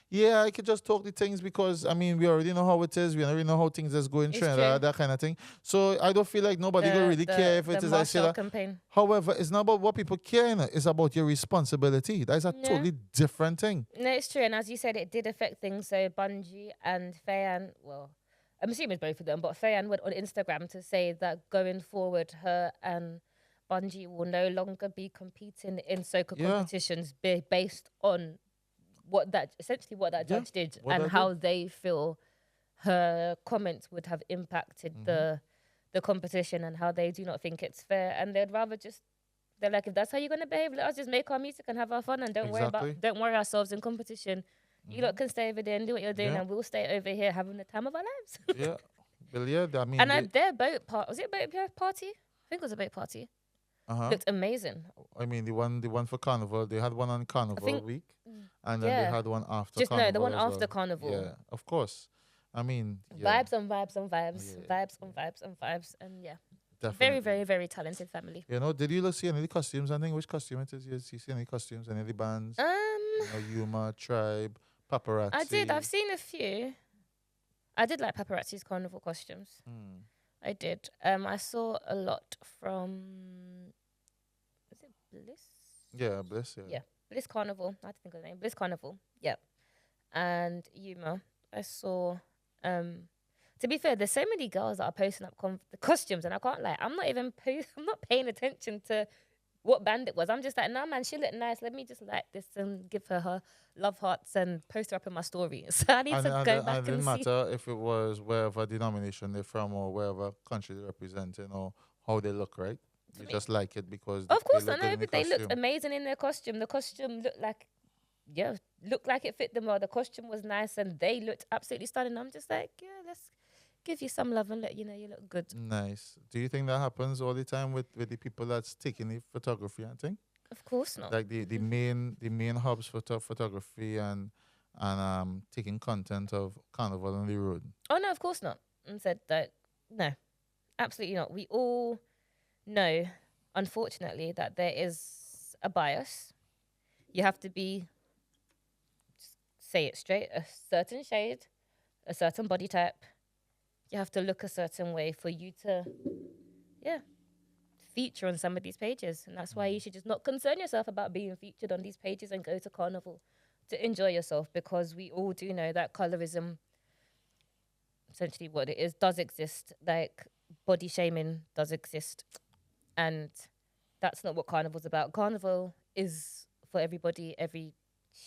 B: yeah, I could just talk the things because, I mean, we already know how it is. We already know how things is going, Trinidad, that kind of thing. So I don't feel like nobody will really care if it is I say that.
A: Campaign.
B: However, it's not about what people care in it. It's about your responsibility. That is a totally different thing.
A: No, it's true. And as you said, it did affect things. So Bungie and Fayan, well, I'm assuming it's both of them, but Fayan went on Instagram to say that going forward, her and Bungie will no longer be competing in soca competitions based on what that judge did and how they feel her comments would have impacted the competition and how they do not think it's fair. And they'd rather just, they're like, if that's how you're going to behave, let us just make our music and have our fun and don't worry ourselves in competition. You lot can stay over there and do what you're doing, and we'll stay over here having the time of our lives.
B: Well, I mean,
A: and their boat party, was it a boat party? I think it was a boat party. Looked amazing.
B: I mean, the one for Carnival, they had one on Carnival week, and then they had one after Carnival.
A: No, the one after Carnival.
B: Yeah, of course. I mean,
A: vibes on vibes on vibes, vibes on vibes on vibes, and definitely. Very, very, very talented family.
B: You know, did you see any of the costumes? I think which costume it is? You see any costumes? Any of the bands? Yuma, Tribe, Paparazzi.
A: I did. I've seen a few. I did like Paparazzi's carnival costumes. I did. I saw a lot from. Was it Bliss?
B: Yeah, Bliss.
A: Yeah, Bliss Carnival. I have to think of the name. Bliss Carnival. Yeah, and Yuma. I saw. To be fair, there's so many girls that are posting up the costumes, and I can't lie. I'm not paying attention to what band it was. I'm just like, nah, man, she looked nice. Let me just like this and give her love hearts and post her up in my story. So I need to go back and see.
B: It didn't matter if it was wherever denomination they're from or wherever country they're representing or how they look, right? You just like it because
A: of course I know, but they looked amazing in their costume. The costume looked like it fit them well. The costume was nice and they looked absolutely stunning. I'm just like, let's give you some love and let you know you look good.
B: Nice. Do you think that happens all the time with the people that's taking the photography and thing?
A: Of course not.
B: Like the main hubs for photography and taking content of Carnival on the road.
A: Oh no, of course not. And said that no, absolutely not. We all know, unfortunately, that there is a bias. You have to be, say it straight, a certain shade, a certain body type. You have to look a certain way for you to, feature on some of these pages. And that's why you should just not concern yourself about being featured on these pages and go to Carnival to enjoy yourself, because we all do know that colorism, essentially what it is, does exist. Like, body shaming does exist. And that's not what Carnival's about. Carnival is for everybody, every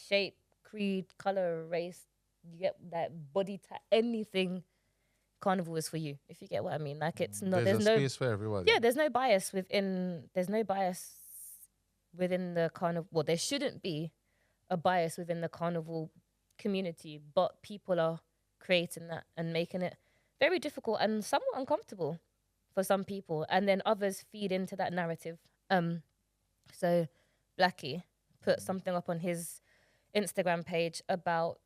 A: shape, creed, color, race. You get that body type, anything. Carnival is for you, if you get what I mean. Like, it's not,
B: there's no space for everybody.
A: Yeah, there's no bias within the carnival. Well, there shouldn't be a bias within the carnival community, but people are creating that and making it very difficult and somewhat uncomfortable for some people, and then others feed into that narrative. So Blackie put something up on his Instagram page about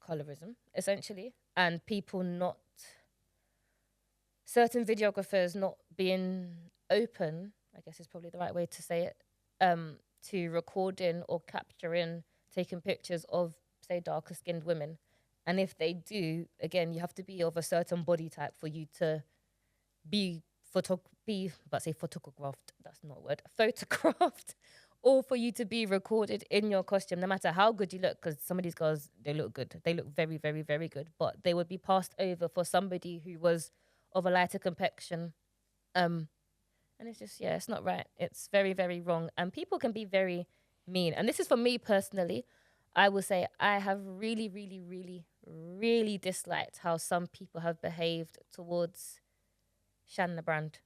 A: colorism, essentially, and certain videographers not being open, I guess is probably the right way to say it, to recording or capturing, taking pictures of, say, darker skinned women. And if they do, again, you have to be of a certain body type for you to photographed, that's not a word, photographed, or for you to be recorded in your costume, no matter how good you look, because some of these girls, they look good. They look very, very, very good, but they would be passed over for somebody who was of a lighter complexion. And it's just, it's not right. It's very, very wrong. And people can be very mean. And this is for me personally. I will say I have really, really, really, really disliked how some people have behaved towards Shanna Brand.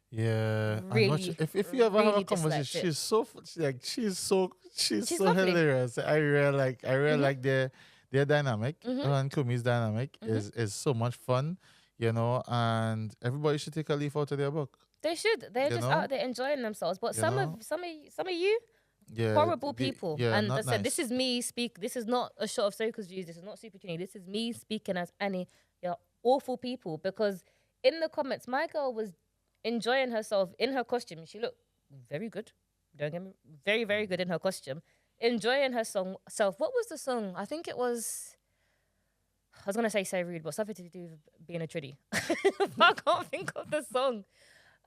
B: Yeah.
A: Really,
B: if you ever
A: really
B: have a conversation, she's so
A: lovely.
B: hilarious. I really like their dynamic. And Kumi's dynamic is so much fun. You know, and everybody should take a leaf out of their book.
A: They should. They're just out there enjoying themselves. But some of you,
B: Yeah,
A: horrible people.
B: yeah,
A: And I
B: not
A: said, this
B: nice.
A: is me speak. This is not a shot of Soca's views. This is not Supertrini. This is me speaking as Annie. You're awful people. Because in the comments, my girl was enjoying herself in her costume. She looked very good. Don't get me, very, very good in her costume. Enjoying her song self. What was the song? I think it was, I was gonna say so rude, but something to do with being a Trinity. I can't think of the song.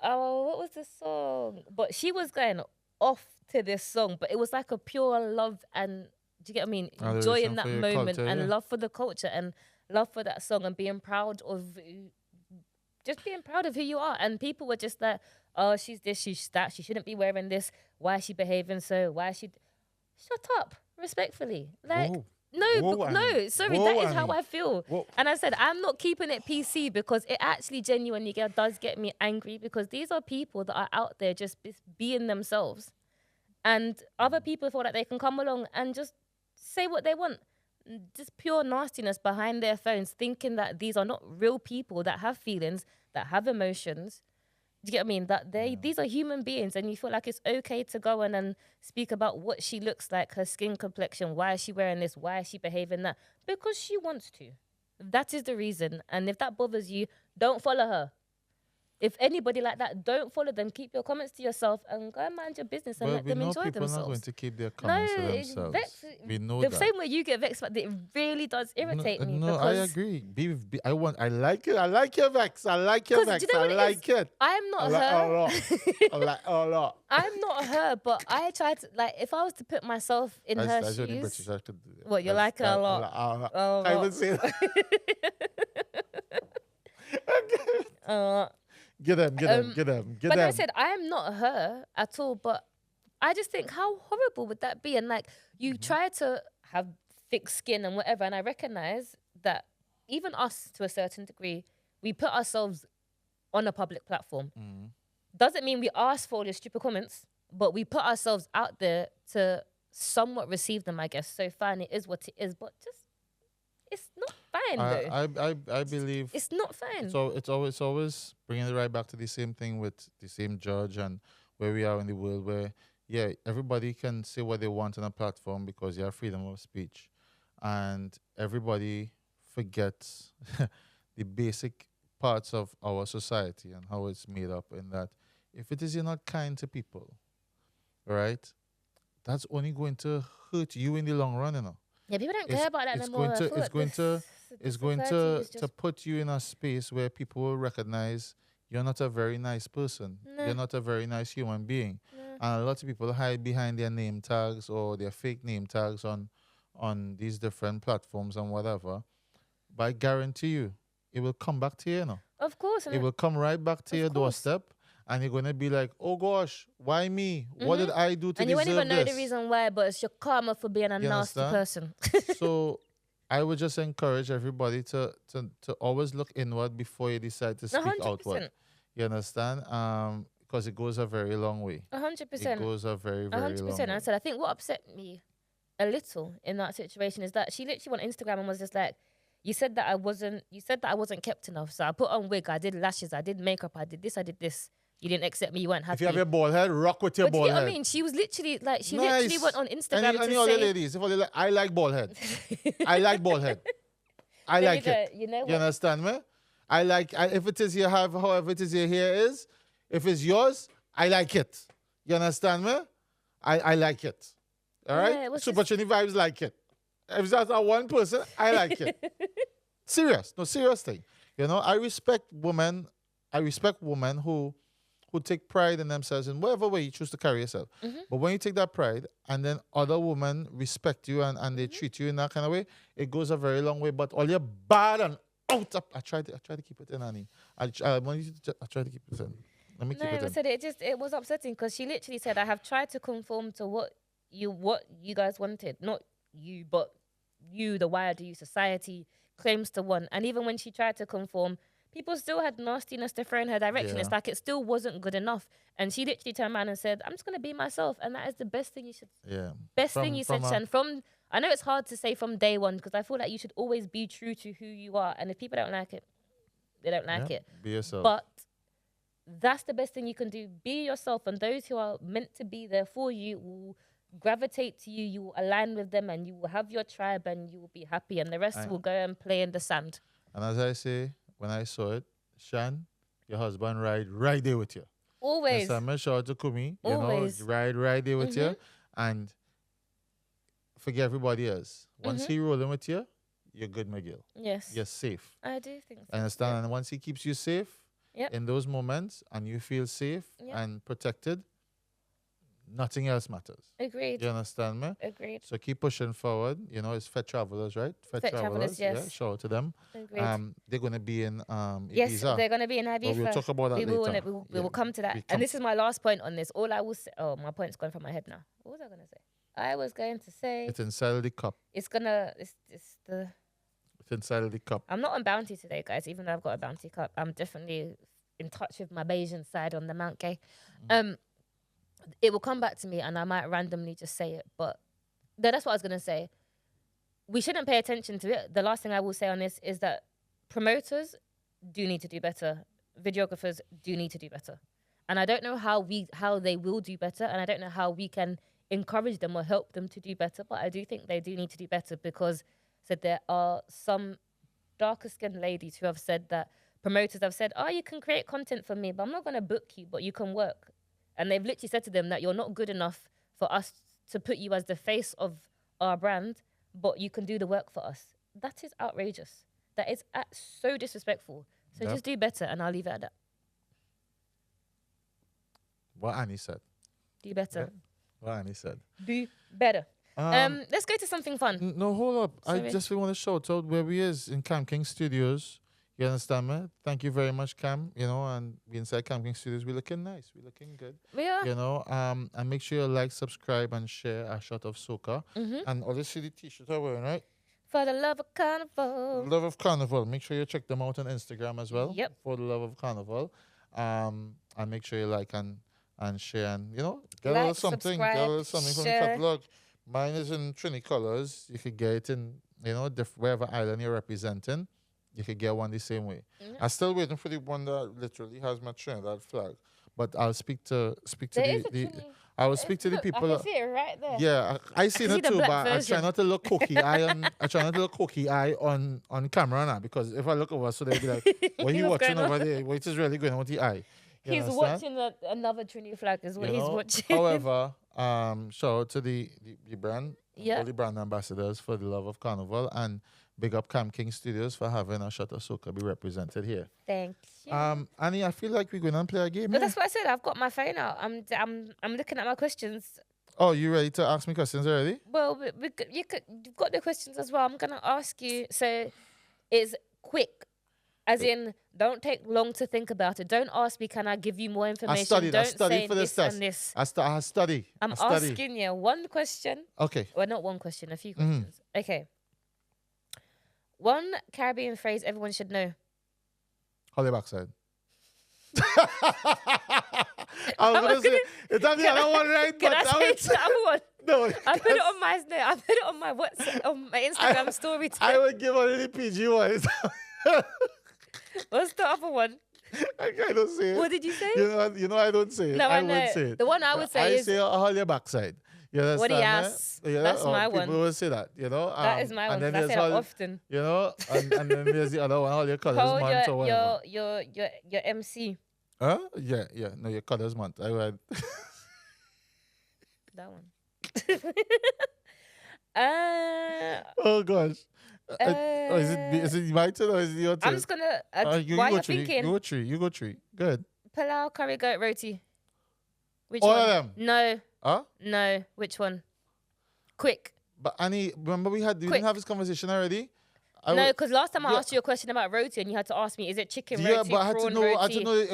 A: Oh, what was the song? But she was going off to this song, but it was like a pure love and, do you get what I mean? Joy in
B: Adoration
A: that
B: for your
A: moment
B: culture,
A: and
B: yeah.
A: love for the culture and love for that song and being proud of, just being proud of who you are. And people were just like, oh, she's this, she's that, she shouldn't be wearing this. Why is she behaving so? Why is she? Shut up, respectfully. Like,
B: Whoa.
A: no,
B: Whoa,
A: no,
B: Annie.
A: sorry,
B: Whoa,
A: that is how
B: Annie.
A: I feel.
B: Whoa.
A: And I said, I'm not keeping it PC because it actually genuinely does get me angry because these are people that are out there just being themselves. And other people feel like they can come along and just say what they want. Just pure nastiness behind their phones, thinking that these are not real people that have feelings, that have emotions. Do you get what I mean? That these are human beings, and you feel like it's okay to go on and speak about what she looks like, her skin complexion, why is she wearing this, why is she behaving that? Because she wants to. That is the reason. And if that bothers you, don't follow her. If anybody like that, don't follow them. Keep your comments to yourself and go and mind your business and
B: But
A: let
B: we
A: them
B: know
A: enjoy
B: people are not going
A: themselves.
B: to keep their
A: No,
B: comments to
A: it
B: themselves.
A: vexes.
B: We know
A: The
B: that.
A: same way you get vexed, but it really does irritate me.
B: No,
A: because
B: I agree. I like it. I like your vex. I like your
A: 'cause
B: vex.
A: do you know
B: I
A: what it
B: like
A: is?
B: it.
A: I'm not
B: I like
A: her.
B: a lot. I like a lot.
A: I'm not her, but I try to, like, if I was to put myself in her
B: That's only
A: shoes.
B: British. I could do that.
A: What, you like her a lot? A
B: I
A: lot.
B: would say that. Get them.
A: But I said I'm not her at all. But I just think, how horrible would that be? And like, you try to have thick skin and whatever, and I recognize that even us, to a certain degree, we put ourselves on a public platform. Doesn't mean we ask for all these stupid comments, but we put ourselves out there to somewhat receive them, I guess. So fine, it is what it is, but just, it's not fine though.
B: I believe
A: It's not fine.
B: so. It's always bringing it right back to the same thing with the same judge and where we are in the world, where everybody can say what they want on a platform because you have freedom of speech, and everybody forgets the basic parts of our society and how it's made up. In that, if it is you're not kind to people, right, that's only going to hurt you in the long run, you know.
A: Yeah, people don't care about that no more.
B: It's going to put you in a space where people will recognize you're not a very nice person.
A: No.
B: You're not a very nice human being.
A: No.
B: And a lot of people hide behind their name tags or their fake name tags on these different platforms and whatever. But I guarantee you, it will come back to you, you know.
A: Of course.
B: It will come right back to your doorstep. And you're going to be like, oh gosh, why me? What did I do to deserve this?
A: And you won't even know the reason why, but it's your karma for being a
B: You
A: nasty
B: understand?
A: person.
B: So I would just encourage everybody to always look inward before you decide to speak
A: 100%.
B: outward. You understand? Because it goes a very long way.
A: 100%.
B: It goes a very, very
A: 100%.
B: long
A: And I
B: way.
A: said, I think what upset me a little in that situation is that she literally went on Instagram and was just like, you said that I wasn't kept enough. So I put on wig, I did lashes, I did makeup, I did this. You didn't accept me, you weren't happy.
B: If you have your bald head, rock with your
A: But do you
B: bald
A: get what
B: head.
A: I mean? She was literally like, she
B: Nice.
A: literally went on Instagram
B: Any
A: to
B: other
A: say,
B: ladies, I like bald head. I like bald head. I
A: There
B: like
A: you go.
B: it.
A: You know
B: You
A: what?
B: understand me? If it is however it is your hair is, if it's yours, I like it. You understand me? I like it. All right?
A: Yeah, it was
B: Supertrini Vibes like it. If that's not one person, I like it. Serious thing. You know, I respect women who take pride in themselves in whatever way you choose to carry yourself. But when you take that pride and then other women respect you and they treat you in that kind of way, it goes a very long way. But all you're bad and out. I try to keep it in, Annie. I try to keep it in. Let me keep it
A: I
B: in.
A: said it was upsetting because she literally said, I have tried to conform to what you guys wanted. Not you, but you, the wider you society claims to want. And even when she tried to conform, people still had nastiness to throw in her direction.
B: Yeah.
A: It's like it still wasn't good enough. And she literally turned around and said, I'm just going to be myself. And that is the best thing you should.
B: Yeah.
A: Best thing you said, Shan. I know it's hard to say from day one because I feel like you should always be true to who you are. And if people don't like it, they don't like it.
B: Be yourself.
A: But that's the best thing you can do. Be yourself. And those who are meant to be there for you will gravitate to you. You will align with them, and you will have your tribe, and you will be happy. And the rest will go and play in the sand.
B: And as I say, when I saw it, Shan, your husband ride right there with you.
A: Always.
B: And shout out to Kumi,
A: Always.
B: ride there with you, and forget everybody else. Once he rolling with you, you're good, McGill.
A: Yes.
B: You're safe.
A: I do think so.
B: Understand? And once he keeps you safe in those moments, and you feel safe and protected, nothing else matters.
A: Agreed.
B: You understand me?
A: Agreed.
B: So keep pushing forward. It's Fed Travelers, right?
A: Fed Travelers, yes.
B: Yeah, shout out to them.
A: Agreed.
B: They're going to be in Ibiza.
A: Yes, they're going to be in Ibiza.
B: But we'll talk about that later.
A: We will come to that. And this is my last point on this. All I will say... Oh, my point's gone from my head now. What was I going to say? I was going to say...
B: It's inside of the cup.
A: It's
B: inside of the cup.
A: I'm not on bounty today, guys, even though I've got a bounty cup. I'm definitely in touch with my Bayesian side on the Mount Gay. It will come back to me and I might randomly just say it. But that's what I was going to say. We shouldn't pay attention to it. The last thing I will say on this is that promoters do need to do better. Videographers do need to do better. And I don't know how they will do better. And I don't know how we can encourage them or help them to do better. But I do think they do need to do better because there are some darker skinned ladies who have said that promoters have said, oh, you can create content for me, but I'm not going to book you, but you can work. And they've literally said to them that you're not good enough for us to put you as the face of our brand, but you can do the work for us. That is outrageous. That is so disrespectful. So just do better, and I'll leave it at that.
B: What Annie said.
A: Do better.
B: Yeah. What Annie said.
A: Do better. Let's go to something fun.
B: No, hold up.
A: Sorry.
B: I just want to shout out where we is in Cam King Studios. You understand me? Thank you very much, Cam. And we inside Cam King Studios. We're looking nice. We're looking good.
A: We are.
B: And make sure you like, subscribe, and share A Shot of Soca. And obviously the t-shirt I'm wearing, right?
A: For the love of carnival.
B: Love of Carnival. Make sure you check them out on Instagram as well.
A: Yep.
B: For the love of Carnival. And make sure you like and share and, get a little something. Get a little something from the catalog. Mine is in Trini colors. You could get it in, wherever island you're representing. You could get one the same way. I'm still waiting for the one that literally has my Trinidad flag. But I'll speak to I will speak to the people.
A: I can see it right there.
B: Yeah, I see it too, but I try not to look cocky eye on camera now, because if I look over, so they'll be like, what are you watching over there? What is really going on with the eye?
A: He's watching another Trinity flag is what he's watching.
B: However, shout out to the brand, all the brand ambassadors for the love of Carnival, and big up Cam King Studios for having A Shot of Soca be represented here.
A: Thank you.
B: Annie, I feel like we're going to play a game.
A: But that's what I said. I've got my phone out. I'm looking at my questions.
B: Oh, you ready to ask me questions already?
A: Well, you've got the questions as well. I'm gonna ask you. So, it's quick, as in don't take long to think about it. Don't ask me, can I give you more information?
B: I studied for this test.
A: And this.
B: I study.
A: I'm asking you one question.
B: Okay.
A: Well, not one question, a few questions. Okay. One Caribbean phrase everyone should know.
B: Holly backside. I was going to say, it's not the other one, right?
A: Can I say the other one?
B: No.
A: I put it on my WhatsApp, on my Instagram story today.
B: I would give one of the PG ones.
A: What's the other one?
B: I don't say it.
A: What did you say?
B: You know I don't say it.
A: No, I know.
B: would say it.
A: The one I would say is...
B: I say hold your backside. You understand?
A: What he asks. That's my one.
B: People will say that,
A: that is my one, because I say that often.
B: And then there's the other one, hold your colours month or whatever.
A: Your MC.
B: Huh? Yeah. No, your colours month. I read.
A: That one.
B: Oh, gosh. Is it my turn or is it your turn?
A: I'm just going to... why are you thinking?
B: You go three. Good.
A: Palau, curry goat, roti. Which
B: All
A: one?
B: of them?
A: No.
B: Huh?
A: No. Which one? Quick.
B: But Annie, remember we didn't have this conversation already?
A: No, because last time I asked you a question about roti and you had to ask me, is it chicken roti,
B: but I had to know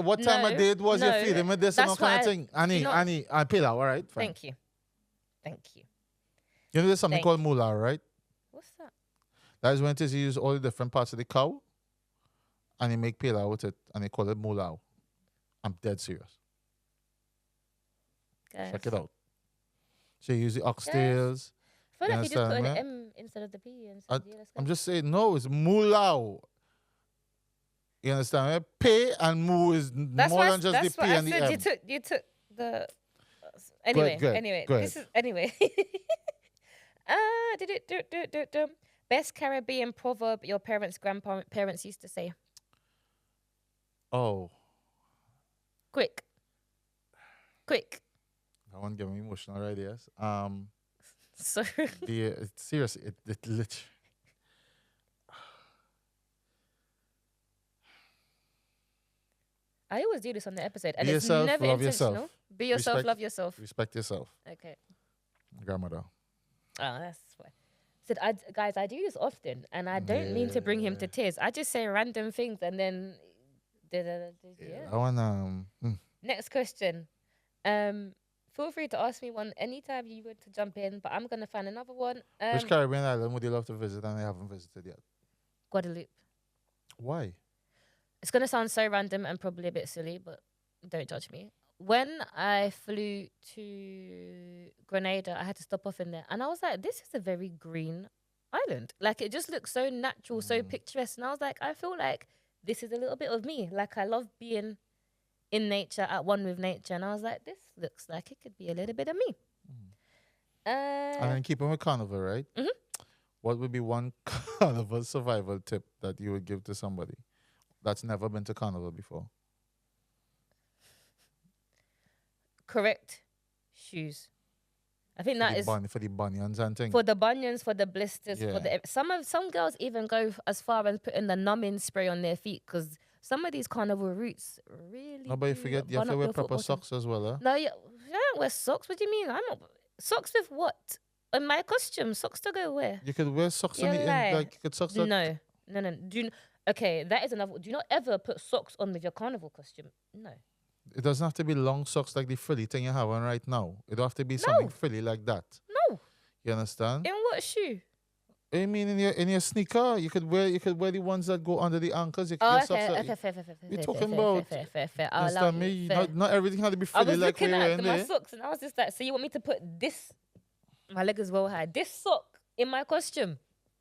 B: what time of day it was you're feeling with this and all kind of thing. Annie, I pay that, all right? Fine.
A: Thank you.
B: You know there's something called moolah, right?
A: What's that?
B: That is when it is you use all the different parts of the cow and you make pela with it and they call it moolah. I'm dead serious.
A: Guys.
B: Check it out. So you use the oxtails.
A: I feel like you just put an M instead of the P.
B: I'm just saying, no, it's moolah. You understand? Pay and moo is more than just the P and the M.
A: You took the... Anyway,
B: Go ahead.
A: anyway,
B: Go
A: this
B: ahead.
A: is anyway. Did it do. Best Caribbean proverb your grandparents used to say.
B: Oh,
A: Quick.
B: that one gave me emotional already. Yes.
A: So
B: Seriously, it literally.
A: I always do this on the episode, and
B: Be
A: it's
B: yourself,
A: never
B: love
A: intentional.
B: yourself.
A: Be yourself,
B: Respect-
A: love yourself.
B: Respect yourself,
A: Okay.
B: grandmother.
A: Oh, that's why. Said, guys, I do this often, and I don't mean to bring him to tears. I just say random things, and then, yeah.
B: I want
A: Next question. Feel free to ask me one anytime you want to jump in, but I'm gonna find another one.
B: Which Caribbean island would you love to visit and I haven't visited yet?
A: Guadeloupe.
B: Why?
A: It's gonna sound so random and probably a bit silly, but don't judge me. When I flew to Grenada, I had to stop off in there, and I was like, "This is a very green island. Like it just looks so natural, so picturesque." And I was like, "I feel like this is a little bit of me. Like I love being in nature, at one with nature." And I was like, "This looks like it could be a little bit of me."
B: And then keeping with carnival, right? What would be one carnival survival tip that you would give to somebody that's never been to carnival before?
A: Correct shoes. I think that is
B: for the bunions and things.
A: for the bunions, for the blisters,
B: Yeah.
A: for the some girls even go as far as putting the numbing spray on their feet because some of these carnival routes really.
B: No, but you
A: do
B: forget you
A: burn
B: have to
A: up
B: wear
A: your
B: proper
A: foot bottom.
B: socks as well, huh?
A: No, you don't wear socks. What do you mean? I'm not socks with what? In my costume, socks to go where?
B: You could wear socks on
A: You
B: the
A: lie.
B: end, like you could socks. That,
A: No. Okay, that is another. Do not ever put socks on with your carnival costume. No.
B: It doesn't have to be long socks like the frilly thing you have on right now. It don't have to be something frilly like that.
A: No.
B: You understand?
A: In what shoe?
B: I mean, in your sneaker, you could wear the ones that go under the ankles. You could
A: Oh,
B: wear
A: okay,
B: socks that-
A: okay, fair.
B: We're talking about.
A: Fair. I'll allow
B: Understand me?
A: you. Fair.
B: Not everything had to be
A: I
B: frilly
A: was
B: like
A: looking
B: we're
A: at
B: wearing
A: my
B: there.
A: socks and I was just like, so you want me to put this? My leg is well high. This sock in my costume.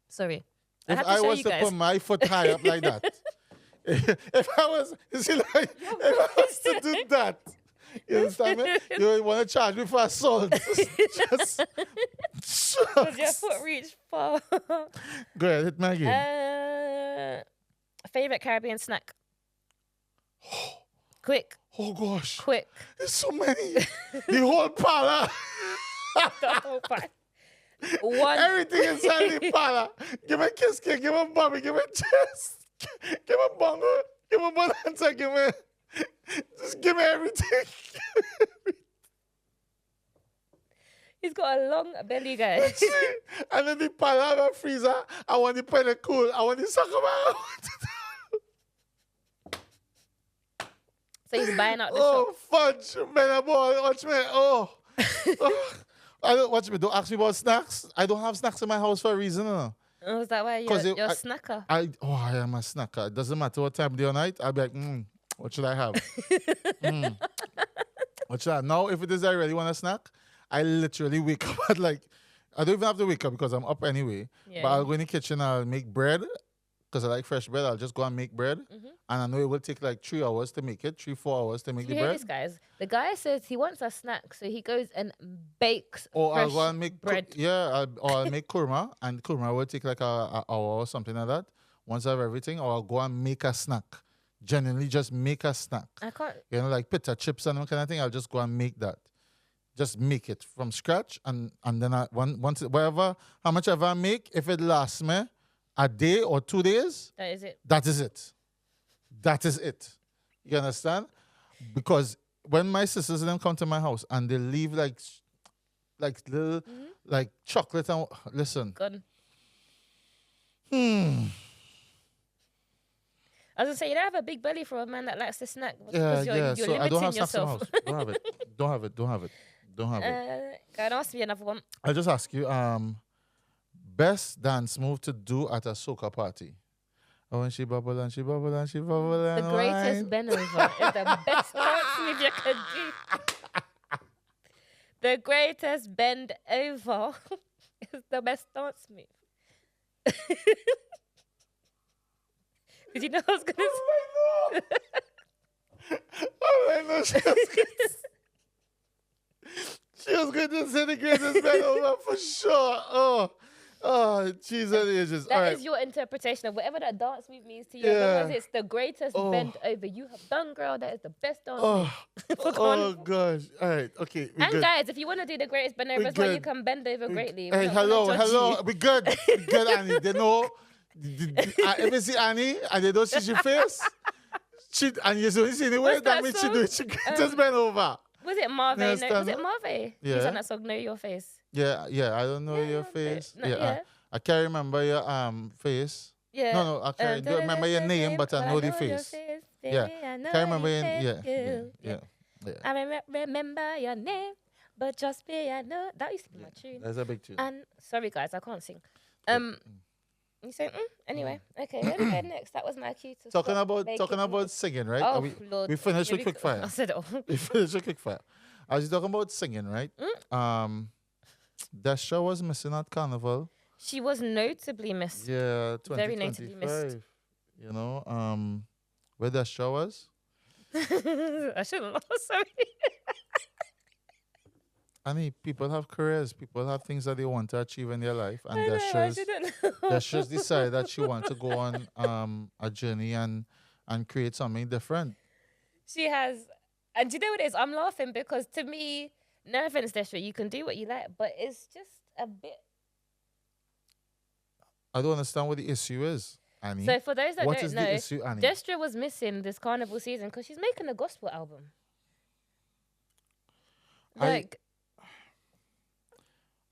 A: Sorry. I
B: If
A: have to
B: I
A: show
B: was
A: you
B: to
A: guys.
B: put my foot high up like that, if I was, you see, like, if I was to do that, you understand me? You want to charge me for assault. Just
A: Does your foot reach far?
B: go ahead, hit me again.
A: Favorite Caribbean snack? Quick.
B: Oh gosh,
A: Quick.
B: there's so many. The whole parlor,
A: The whole pie. One.
B: everything inside the parlor. Give me a kiss cake, give me a bobby, give me a chest, give me a bongo, give me a bonanza, just give me everything.
A: He's got a long belly, guys.
B: See? And then the palava freezer, I want the pen cool, I want the soccer ball.
A: So he's buying out the
B: Oh,
A: shop.
B: fudge, man, boy, watch me. Oh. I don't watch me. Don't ask me about snacks. I don't have snacks in my house for a reason.
A: Oh, is that why you're
B: 'Cause
A: a
B: I-
A: snacker?
B: I am a snacker. It doesn't matter what time of day or night. I'll be like, what should I have? What should I have? Now, if it is I really want a snack, I literally wake up at like, I don't even have to wake up because I'm up anyway.
A: Yeah.
B: But I'll go in the kitchen, I'll make bread because I like fresh bread. I'll just go and make bread. And I know it will take like 3 hours to make it, 4 hours to make
A: You
B: the
A: hear
B: bread.
A: this, guys? The guy says he wants a snack, so he goes and bakes
B: Or
A: fresh
B: I'll go and make
A: bread.
B: I'll make kurma, and kurma will take like a hour or something like that. Once I have everything, or I'll go and make a snack. Genuinely, just make a snack.
A: I can't.
B: You know, like pita chips and that kind of thing. I'll just go and make that. Just make it from scratch, and then once whatever how much ever I make, if it lasts me a day or 2 days,
A: That is it.
B: that is it. That is it. You understand? Because when my sisters and them come to my house and they leave like little like chocolate and listen.
A: Gone.
B: Hmm.
A: I was gonna say you don't have a big belly for a man that likes to snack.
B: Yeah,
A: Because you're
B: yeah.
A: You're
B: So I don't have
A: limiting
B: snacks in my
A: yourself.
B: house. Don't have it. Don't have it. Don't have it. Don't have it.
A: Go and ask me another one.
B: I'll just ask you, best dance move to do at a soca party. Oh, and she bubble and she bubble and she bubble and
A: The greatest
B: wine.
A: bend over is the best dance move you can do. The greatest bend over is the best dance move. Did you know I was gonna say?
B: Oh, I know. She She was going to say the greatest bend over for sure. Oh, cheese and ages. All
A: That
B: right.
A: is your interpretation of whatever that dance move means to you. As long as it's the greatest bend over you have done, girl, that is the best dance move.
B: Oh gosh. All right. Okay. We
A: And
B: good.
A: guys, if you want to do the greatest bend over as well, you
B: good.
A: can bend over greatly.
B: Hey,
A: We're not gonna judge
B: hello.
A: you.
B: We good. We good, Annie. They know. Ever see Annie and they don't see she face? And you see the way
A: What's
B: that
A: that
B: means she do it. She
A: song?
B: just bend over.
A: Was it Marve?
B: You
A: No, was
B: understand?
A: it Marve?
B: Yeah.
A: He's on that song, Know Your Face.
B: Yeah. I don't know your face.
A: No,
B: Yeah.
A: yeah.
B: I can't remember your face.
A: Yeah.
B: No, I can't don't remember your name, but I know the face. Yeah. Can't remember your yeah.
A: I remember your name, but just be I know. That used to be my tune.
B: That's a big tune.
A: And sorry guys, I can't sing. You say anyway. Okay, let's go next. That was my cue to
B: Talking
A: stop
B: about
A: making
B: singing, right?
A: Oh Lord.
B: We finished
A: Here
B: with
A: we
B: quick
A: go.
B: fire.
A: I said it all.
B: We finished with quick fire. I was talking about singing, right? Destra was missing at Carnival.
A: She was notably missed.
B: Yeah,
A: Very notably
B: 2025.
A: missed.
B: You know, where Destra was.
A: I shouldn't laugh, sorry.
B: I mean, people have careers. People have things that they want to achieve in their life. And
A: I know, I shouldn't laugh.
B: Destra's decided that she wants to go on a journey and create something different.
A: She has, and do you know what it is? I'm laughing because to me, no offense, Destra, you can do what you like, but it's just a bit.
B: I don't understand what the issue is, Annie.
A: So for those that
B: What
A: don't
B: is
A: know,
B: the issue, Annie?
A: Destra was missing this carnival season because she's making a gospel album. Like,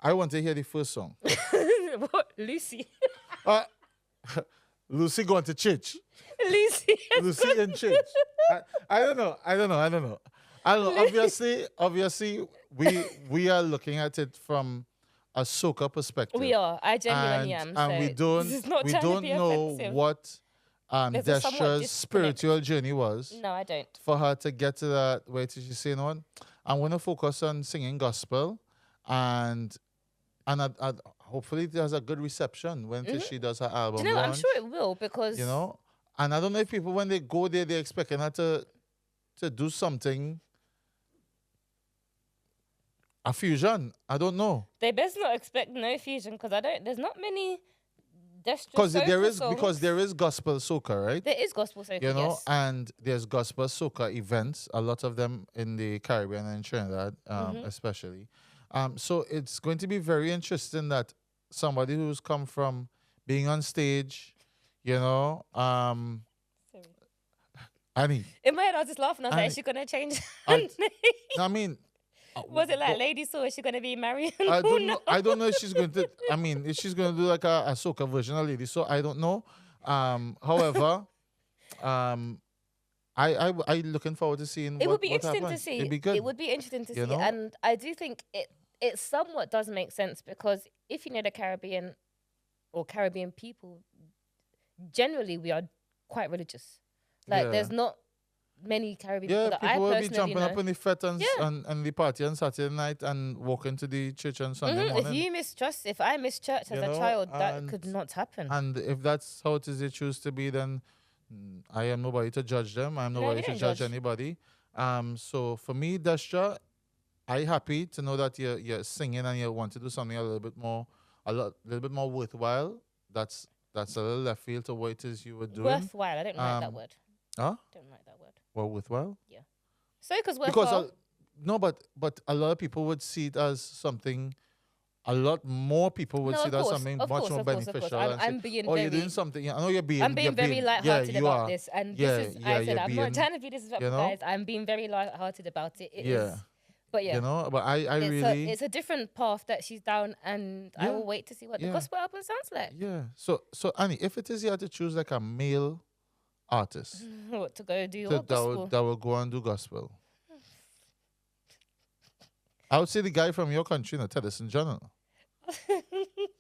B: I want to hear the first song.
A: what? Lucy.
B: Lucy going to church.
A: Lucy.
B: Lucy in church. I don't know. Obviously, we are looking at it from a soca perspective.
A: We are. I genuinely am.
B: And we don't know
A: offensive.
B: what
A: There's a somewhat
B: Destra's
A: disconnect.
B: spiritual journey was
A: No, I don't.
B: for her to get to that. Wait till she say, you know what? I'm going to focus on singing gospel and hopefully there's a good reception when she does her album
A: Do you know, I'm
B: launch,
A: sure it will because...
B: you know, and I don't know if people, when they go there, they're expecting her to do something, a fusion. I don't know.
A: They best not expect no fusion because there's not many Destra
B: Because
A: songs.
B: there is gospel soca, right?
A: There is gospel soca,
B: You know,
A: yes.
B: and there's gospel soca events, a lot of them in the Caribbean and Trinidad, especially. So it's going to be very interesting that somebody who's come from being on stage, you know,
A: Sorry.
B: Annie.
A: In my head, I was just laughing. I was like,
B: Annie.
A: is she going to change her
B: I-
A: name?
B: I mean,
A: Was it like Lady Saw? Is she going to be Marion?
B: I don't know. I don't know if she's going to. I mean, if she's going to do like a soca version of Lady, so I don't know. However, I looking forward to seeing.
A: It
B: what,
A: would be
B: what
A: interesting
B: happens.
A: to see.
B: It'd be good.
A: It would be interesting to
B: You
A: see.
B: know?
A: And I do think it somewhat does make sense because if you know the Caribbean or Caribbean people, generally we are quite religious. Like
B: Yeah.
A: there's not many Caribbean
B: Yeah,
A: people that I
B: people will be
A: personally
B: jumping
A: know.
B: up in the fete and,
A: Yeah.
B: and the party on Saturday night and walking to the church on Sunday
A: If
B: morning.
A: if I miss church as
B: You
A: a
B: know,
A: child, that
B: and-
A: could not happen.
B: And if that's how it is they choose to be, then I am nobody to judge them. I'm
A: No,
B: nobody
A: we
B: to
A: don't
B: judge
A: judge.
B: anybody. So for me, Destra, I happy to know that you're singing and you want to do something a little bit more worthwhile. That's a little left field to what it is you were doing.
A: Worthwhile. I don't like that word.
B: Huh?
A: Don't like that word.
B: Well, worthwhile?
A: Soca's worthwhile.
B: Because no, but a lot of people would see it as something. A lot more people would
A: No,
B: see
A: of
B: it as
A: course,
B: something
A: of
B: much
A: course,
B: more
A: of course, of
B: beneficial.
A: course.
B: and
A: I'm
B: say,
A: being
B: you're
A: very-
B: doing something. Yeah, I know you're being.
A: I'm being very light-hearted
B: you
A: about
B: are.
A: this, and
B: Yeah,
A: this is.
B: yeah,
A: I said
B: you're
A: I'm
B: being-
A: not trying to be disrespectful,
B: you know?
A: guys. I'm being very light-hearted about it. It is,
B: Yeah.
A: but yeah,
B: You know, but I really.
A: it's a different path that she's down, and I
B: Yeah,
A: will wait to see what the
B: yeah.
A: gospel album sounds like.
B: Yeah. So Annie, if it is you had to choose like a male artist
A: What to go do?
B: that
A: What gospel?
B: will go and do gospel, I would say the guy from your country, Teddyson John.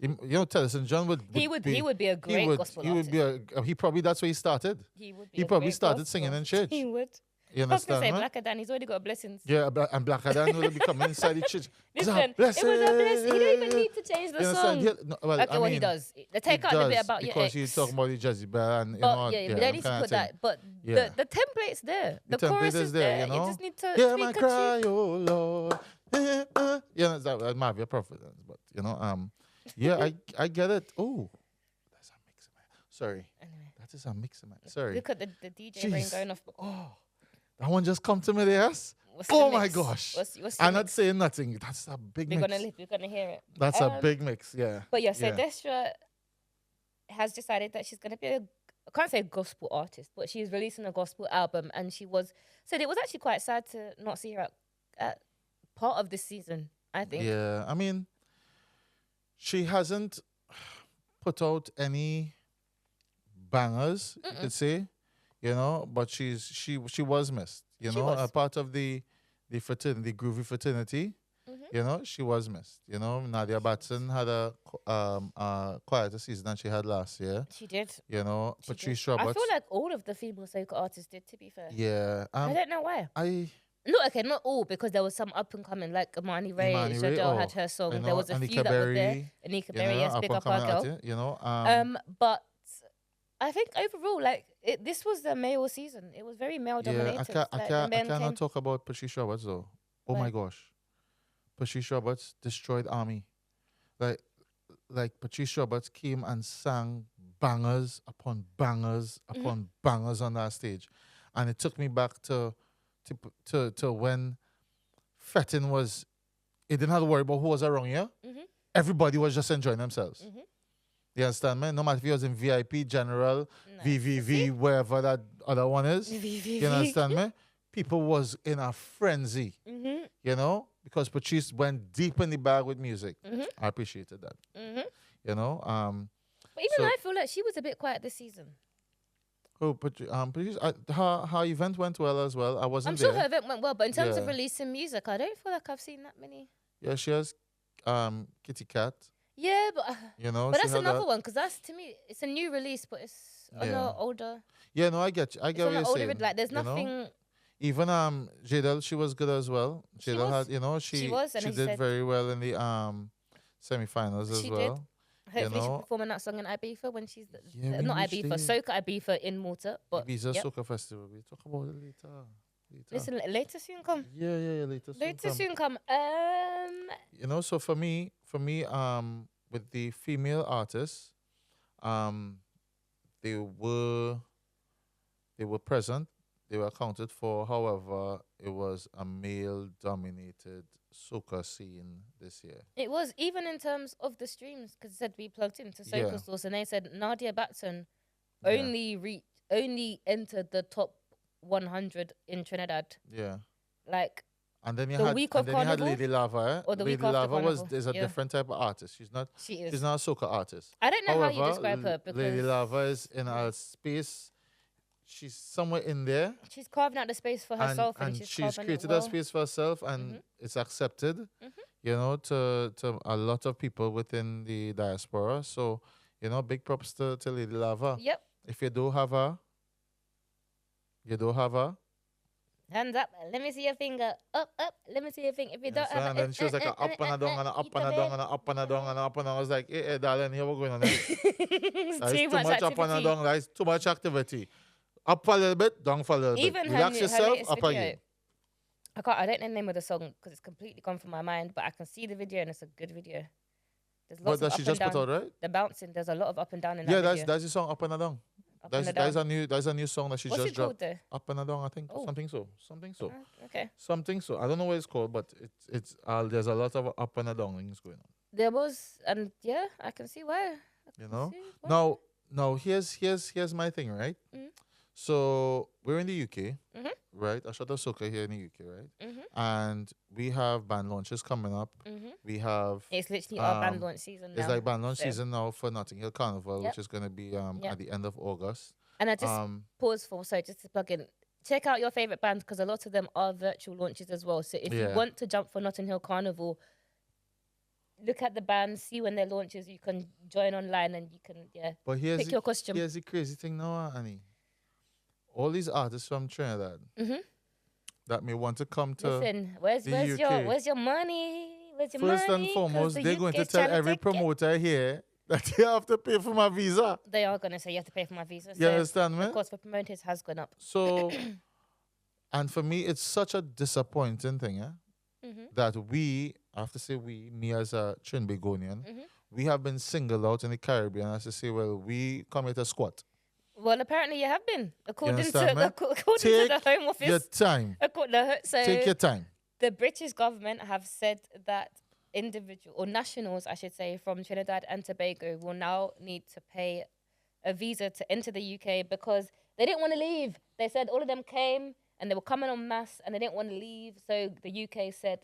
B: You know, Teddyson John would
A: He would be a great gospel
B: he
A: artist.
B: would be he probably that's where he started.
A: He would be.
B: He
A: a
B: probably
A: great
B: started
A: gospel
B: singing in
A: artist.
B: church.
A: He would.
B: You
A: I was gonna
B: understand?
A: say
B: Right?
A: Blaka Dan. He's already got blessings.
B: Yeah, and Blaka Dan will be coming inside the church.
A: Listen, it was a blessing. You don't even need to change the
B: You understand?
A: song.
B: Yeah, no, well,
A: Okay,
B: I
A: well, he
B: mean,
A: does. They take
B: he
A: out the bit
B: does,
A: about your
B: because
A: ex.
B: you talking about the Jezebel and you
A: But
B: know,
A: yeah, we
B: them
A: don't need to
B: kind of
A: put
B: thing.
A: that. But
B: Yeah.
A: the template's there. The
B: template
A: chorus
B: is
A: is
B: there,
A: there.
B: you know?
A: You just need to
B: Hear
A: tweak
B: my
A: a
B: cry,
A: tune.
B: oh Lord. that might be a Providence, but yeah, I get it. Oh, that's a mix. Sorry,
A: Anyway,
B: that is a mix. Sorry.
A: look at the DJ brain
B: Jeez.
A: going off.
B: Oh, that one just come to me, yes.
A: What's the
B: Oh my
A: mix?
B: Gosh.
A: What's the
B: I'm not
A: mix?
B: saying nothing. That's a big mix.
A: We're gonna hear it.
B: That's a big mix, yeah.
A: But yeah, so
B: Yeah.
A: Destra has decided that she's gonna be I can't say a gospel artist, but she's releasing a gospel album, and said it was actually quite sad to not see her at part of this season. I think.
B: Yeah, I mean, she hasn't put out any bangers, you could say, but she was missed.
A: She
B: A
A: was.
B: part of the fraternity, the groovy fraternity. She was missed. Nadia Batson had a quieter season than she had last year.
A: She did.
B: Patrice
A: I
B: Roberts.
A: feel like all of the female soca artists did. To be fair.
B: Yeah.
A: I don't know why. Not all, because there was some up and coming, like Imani Ray. Jodelle had her song. There was a few that were there. Anika Berry, yes, big up our girl. But I think overall, this was the male season. It was very male dominated.
B: I cannot talk about Patrice Roberts though. Oh my gosh, Patrice Roberts destroyed Army. Like Patrice Roberts came and sang bangers upon bangers upon bangers on that stage, and it took me back to when fetting was. It didn't have to worry about who was around you. Everybody was just enjoying themselves. You understand me? No matter if you was in VIP, General, VVV, wherever that other one is. You understand me? People was in a frenzy. Because Patrice went deep in the bag with music. I appreciated that.
A: But even I feel like she was a bit quiet this season.
B: Oh, Patrice, her event went well as well. I wasn't
A: I'm
B: there.
A: sure her event went well, but in terms of releasing music, I don't feel like I've seen that many.
B: Yeah, she has Kitty Cat.
A: Yeah, but but that's another one, because that's, to me, it's a new release, but it's a lot older.
B: Yeah, no, I get you. I get what you're saying.
A: Like, there's nothing.
B: Even Jadel, she was good as well. Jadel had, she did very well in the semifinals as well.
A: Hopefully she's performing that song in Ibiza when she's not Ibiza, Soca Ibiza in Malta. But
B: Ibiza Soca Festival. We'll talk about it later.
A: Listen, later soon come.
B: Yeah, later soon
A: come.
B: So for me, with the female artists, they were present. They were accounted for. However, it was a male-dominated soca scene this year.
A: It was, even in terms of the streams, because it said we plugged into Soca Source, and they said Nadia Batson only entered the top 100 in Trinidad.
B: Yeah.
A: And
B: then you
A: the
B: had
A: week of Carnival,
B: Lady Lava.
A: or the
B: Lady
A: week after
B: Lava
A: Carnival.
B: is a different type of artist. She's not a soca artist.
A: I don't know
B: However,
A: how you describe her, because
B: Lady Lava is in a space. She's somewhere in there.
A: She's carving out the space for herself, and she's
B: created a space for herself, and it's accepted. To a lot of people within the diaspora. So, big props to Lady Lava.
A: Yep.
B: If you do have her,
A: hands up. Let me see your finger. Up. Let me see your finger. If you don't have
B: and then she was like a up and a down and a up and a down and a up and a down and a up and a down. I was like, hey, darling, here we're going on. It's too much up and a down. That's too much activity. Up for a little bit, down for a little bit. Relax yourself, up again.
A: I don't know the name of the song because it's completely gone from my mind, but I can see the video and it's a good video. There's lots
B: What
A: of
B: she
A: up
B: just
A: and
B: put
A: down.
B: out, right?
A: The bouncing, there's a lot of up and down in that
B: Yeah,
A: video.
B: that's the song Up and a Down. That's a new song that she
A: What's
B: just
A: it called
B: dropped.
A: there?
B: Up and a Down, I think.
A: Oh.
B: Something so.
A: Okay.
B: Something so. I don't know what it's called, but it's there's a lot of up and a down things going on.
A: There was, and yeah, I can see why.
B: Now here's my thing, right? So we're in the UK, right? A Shot of Soca here in the UK, right? And we have band launches coming up. We have
A: It's literally our band launch season now.
B: It's like band launch season now for Notting Hill Carnival, which is going to be at the end of August.
A: And I just pause just to plug in. Check out your favorite bands, because a lot of them are virtual launches as well. So if you want to jump for Notting Hill Carnival, look at the bands, see when their launches. You can join online and you can pick your costume.
B: Here's the crazy thing now, Annie. All these artists from Trinidad that may want to come to
A: Listen, where's your money? Where's your money?
B: First and foremost, they're going to tell every promoter here that you have to pay for my visa.
A: They are going to say you have to pay for my visa.
B: You understand me?
A: The cost for promoters has gone up.
B: So, and for me, it's such a disappointing thing, that we, I have to say me as a Trinbagonian, we have been singled out in the Caribbean as to say, well, we come here to squat.
A: Well, apparently you have been, according to
B: Take
A: the Home Office.
B: your time. Take your time.
A: The British government have said that individual or nationals, I should say, from Trinidad and Tobago will now need to pay a visa to enter the UK because they didn't want to leave. They said all of them came and they were coming en masse and they didn't want to leave. So the UK said,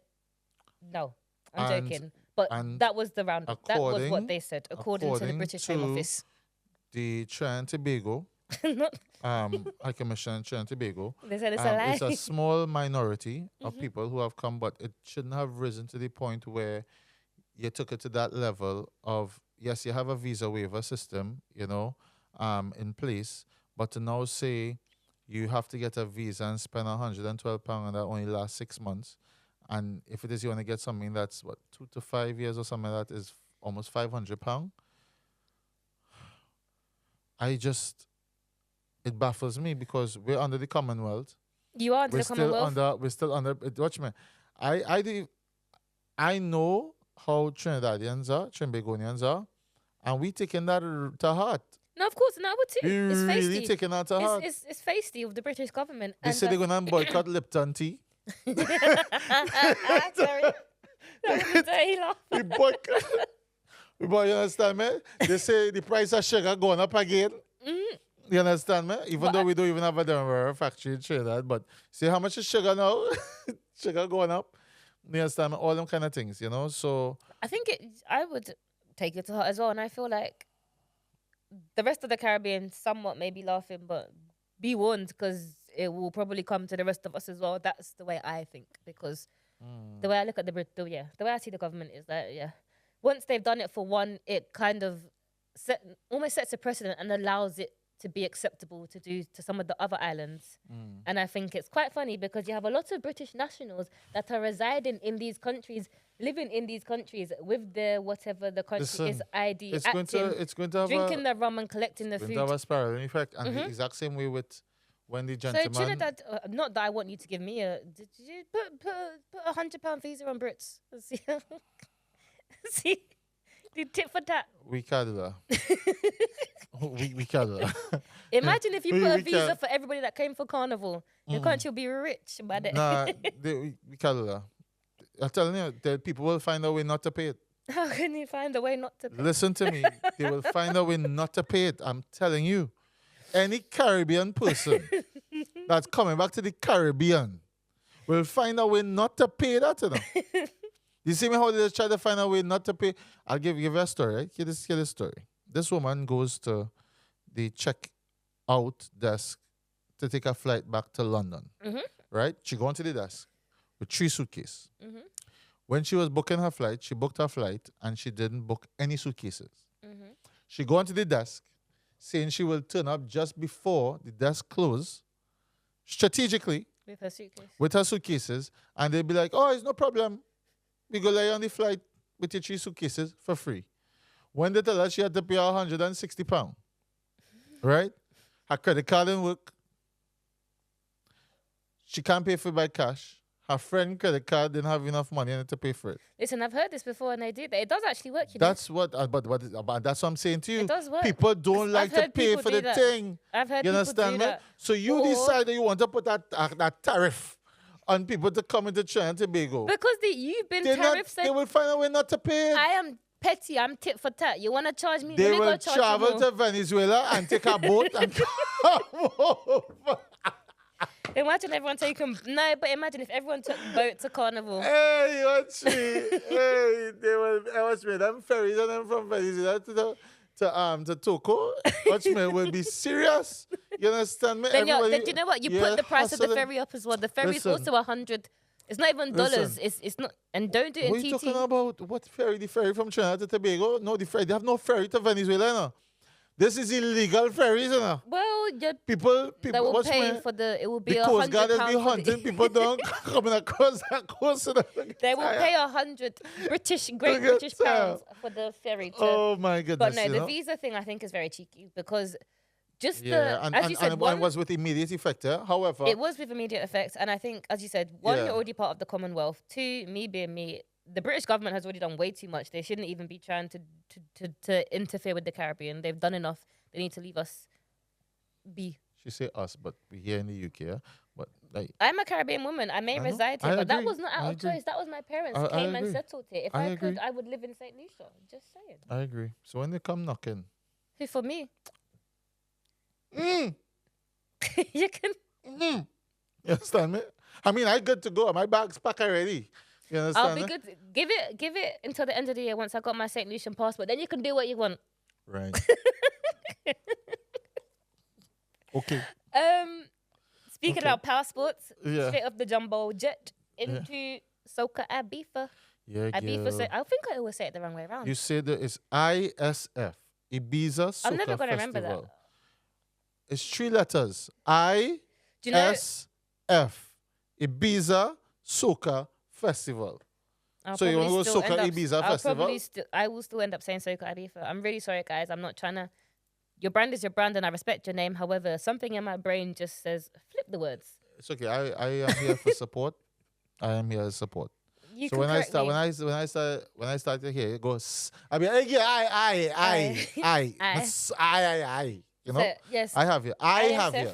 A: no, I'm joking. But that was the roundup. That was what they said, according to the British Home Office.
B: The Trinidad and Tobago, High Commission in Trinidad and Tobago,
A: they said it's a lie.
B: It's a small minority of people who have come, but it shouldn't have risen to the point where you took it to that level of, yes, you have a visa waiver system, in place, but to now say you have to get a visa and spend £112 and that only lasts 6 months. And if it is you want to get something that's, 2 to 5 years or something like that is almost £500. It baffles me because we're under the Commonwealth.
A: You are under the Commonwealth?
B: We're still under, watch me. I know how Trinbagonians are, and we taking that to heart.
A: No, of course, no, too.
B: It's really
A: feisty.
B: Taking that to heart.
A: It's feisty of the British government.
B: They say they're going to boycott Lipton tea.
A: Sorry. That was a dirty laugh.
B: We boycott. You understand me? They say the price of sugar going up again. You understand me? Even though we don't even have a factory in Trinidad, but see how much is sugar now? Sugar going up. You understand me? All them kind of things, So
A: I think I would take it to heart as well, and I feel like the rest of the Caribbean somewhat may be laughing, but be warned because it will probably come to the rest of us as well. That's the way I think, because the way I look at the way I see the government is that once they've done it for one, it kind of almost sets a precedent and allows it to be acceptable to do to some of the other islands. And I think it's quite funny because you have a lot of British nationals that are residing in these countries, living in these countries with their whatever the country is ID,
B: it's going to have
A: drinking the rum and collecting the food.
B: It's going to have a spiral effect, and the exact same way with when the gentleman.
A: So Trinidad, not that I want you to give me did you put £100 visa on Brits? See, the tit for tat.
B: We can't do that. we can't do that.
A: Imagine if you put a visa for everybody that came for Carnival. Your country will be rich by then.
B: Nah, we can't do that. I'm telling you, the people will find a way not to pay it.
A: How can you find a way not to pay it?
B: Listen to me. They will find a way not to pay it. I'm telling you. Any Caribbean person that's coming back to the Caribbean will find a way not to pay that. You see me how they try to find a way not to pay? I'll give you a story, right? Hear this story. This woman goes to the check-out desk to take a flight back to London, right? She go onto the desk with 3 suitcases. When she was booking her flight, she booked her flight and she didn't book any suitcases. She go onto the desk saying she will turn up just before the desk close, strategically, with her suitcases, and they'll be like, oh, it's no problem. We go lay on the flight with your 3 suitcases for free. When they tell her she had to pay £160, right? Her credit card didn't work. She can't pay for it by cash. Her friend credit card didn't have enough money in it to pay for it.
A: Listen, I've heard this before, and they do that. It does actually work.
B: That's what, but that's what I'm saying to you.
A: It does work.
B: People don't like to pay for the thing.
A: I've heard
B: you
A: people
B: understand
A: do
B: me?
A: that.
B: So you decide that you want to put that tariff on people to come into Trinidad and Tobago.
A: Because you've been tariff.
B: They will find a way not to pay it.
A: I am petty. I'm tit for tat. You want to charge me?
B: They will travel to Venezuela and take a boat and come over.
A: Imagine everyone taking... No, but imagine if everyone took boat to Carnival.
B: Hey, watch me. Hey, they will... Watch me. Them ferries and them from Venezuela to Toco. Watch me. Will be serious. You understand me?
A: Then you know what? You put the price of the ferry up as well. The ferry is also 100. It's not even dollars. It's not... And don't do it in TT.
B: What are you talking about? What ferry? The ferry from Trinidad to Tobago? No, the ferry. They have no ferry to Venezuela, no. This is illegal ferries, you know.
A: Well,
B: people
A: that will pay for the. It will be £100.
B: The Coast Guard will be hunting people down coming across that coast.
A: They will pay 100 British pounds for the ferry.
B: Oh my goodness!
A: But no, the visa thing I think is very cheeky because just
B: Yeah,
A: the, as you said,
B: and was with immediate effect. However,
A: it was with immediate effect. And I think, as you said, one,
B: Yeah.
A: you're already part of the Commonwealth. Two, me being me, the British government has already done way too much. They shouldn't even be trying to interfere with the Caribbean. They've done enough. They need to leave us be.
B: she say us, but we here in the UK. But like,
A: I'm a Caribbean woman. I may
B: I know.
A: reside
B: I
A: here, but that
B: agree.
A: was not
B: I
A: out of
B: agree.
A: choice. That was my parents
B: I
A: came and
B: agree.
A: settled it. If
B: I
A: I could,
B: agree.
A: I would live in St. Lucia. Just saying.
B: I agree. So when they come knocking,
A: Who for me?
B: mm,
A: You can.
B: you understand me? I mean, I good to go. My bag's packed already. You understand?
A: I'll be good. Give it until the end of the year once I got my St. Lucian passport. Then you can do what you want.
B: Right. Okay.
A: Speaking
B: Okay.
A: about passports,
B: Yeah.
A: straight off the jumbo jet into Soca Ibiza.
B: Yeah,
A: Ibiza.
B: girl.
A: I think I always say it the wrong way around.
B: You say that it's ISF, Ibiza Soca
A: I'm never gonna remember
B: Festival.
A: that.
B: It's 3 letters. ISF,
A: Do you know?
B: Ibiza Soca Festival.
A: I'll
B: So you
A: probably
B: wanna go
A: still
B: Soca
A: end up-
B: Ibiza
A: I'll
B: Festival?
A: probably I will still end up saying Soca Ibiza. I'm really sorry, guys. I'm not trying to. Your brand is your brand, and I respect your name. However, something in my brain just says flip the words.
B: It's okay. I am here for support. I am here to support.
A: You
B: So
A: can
B: when I
A: correct
B: start
A: me.
B: when I start to hear it goes, I mean, yeah, I. I. You know,
A: So, yes.
B: I have you. I have
A: ISF.
B: you.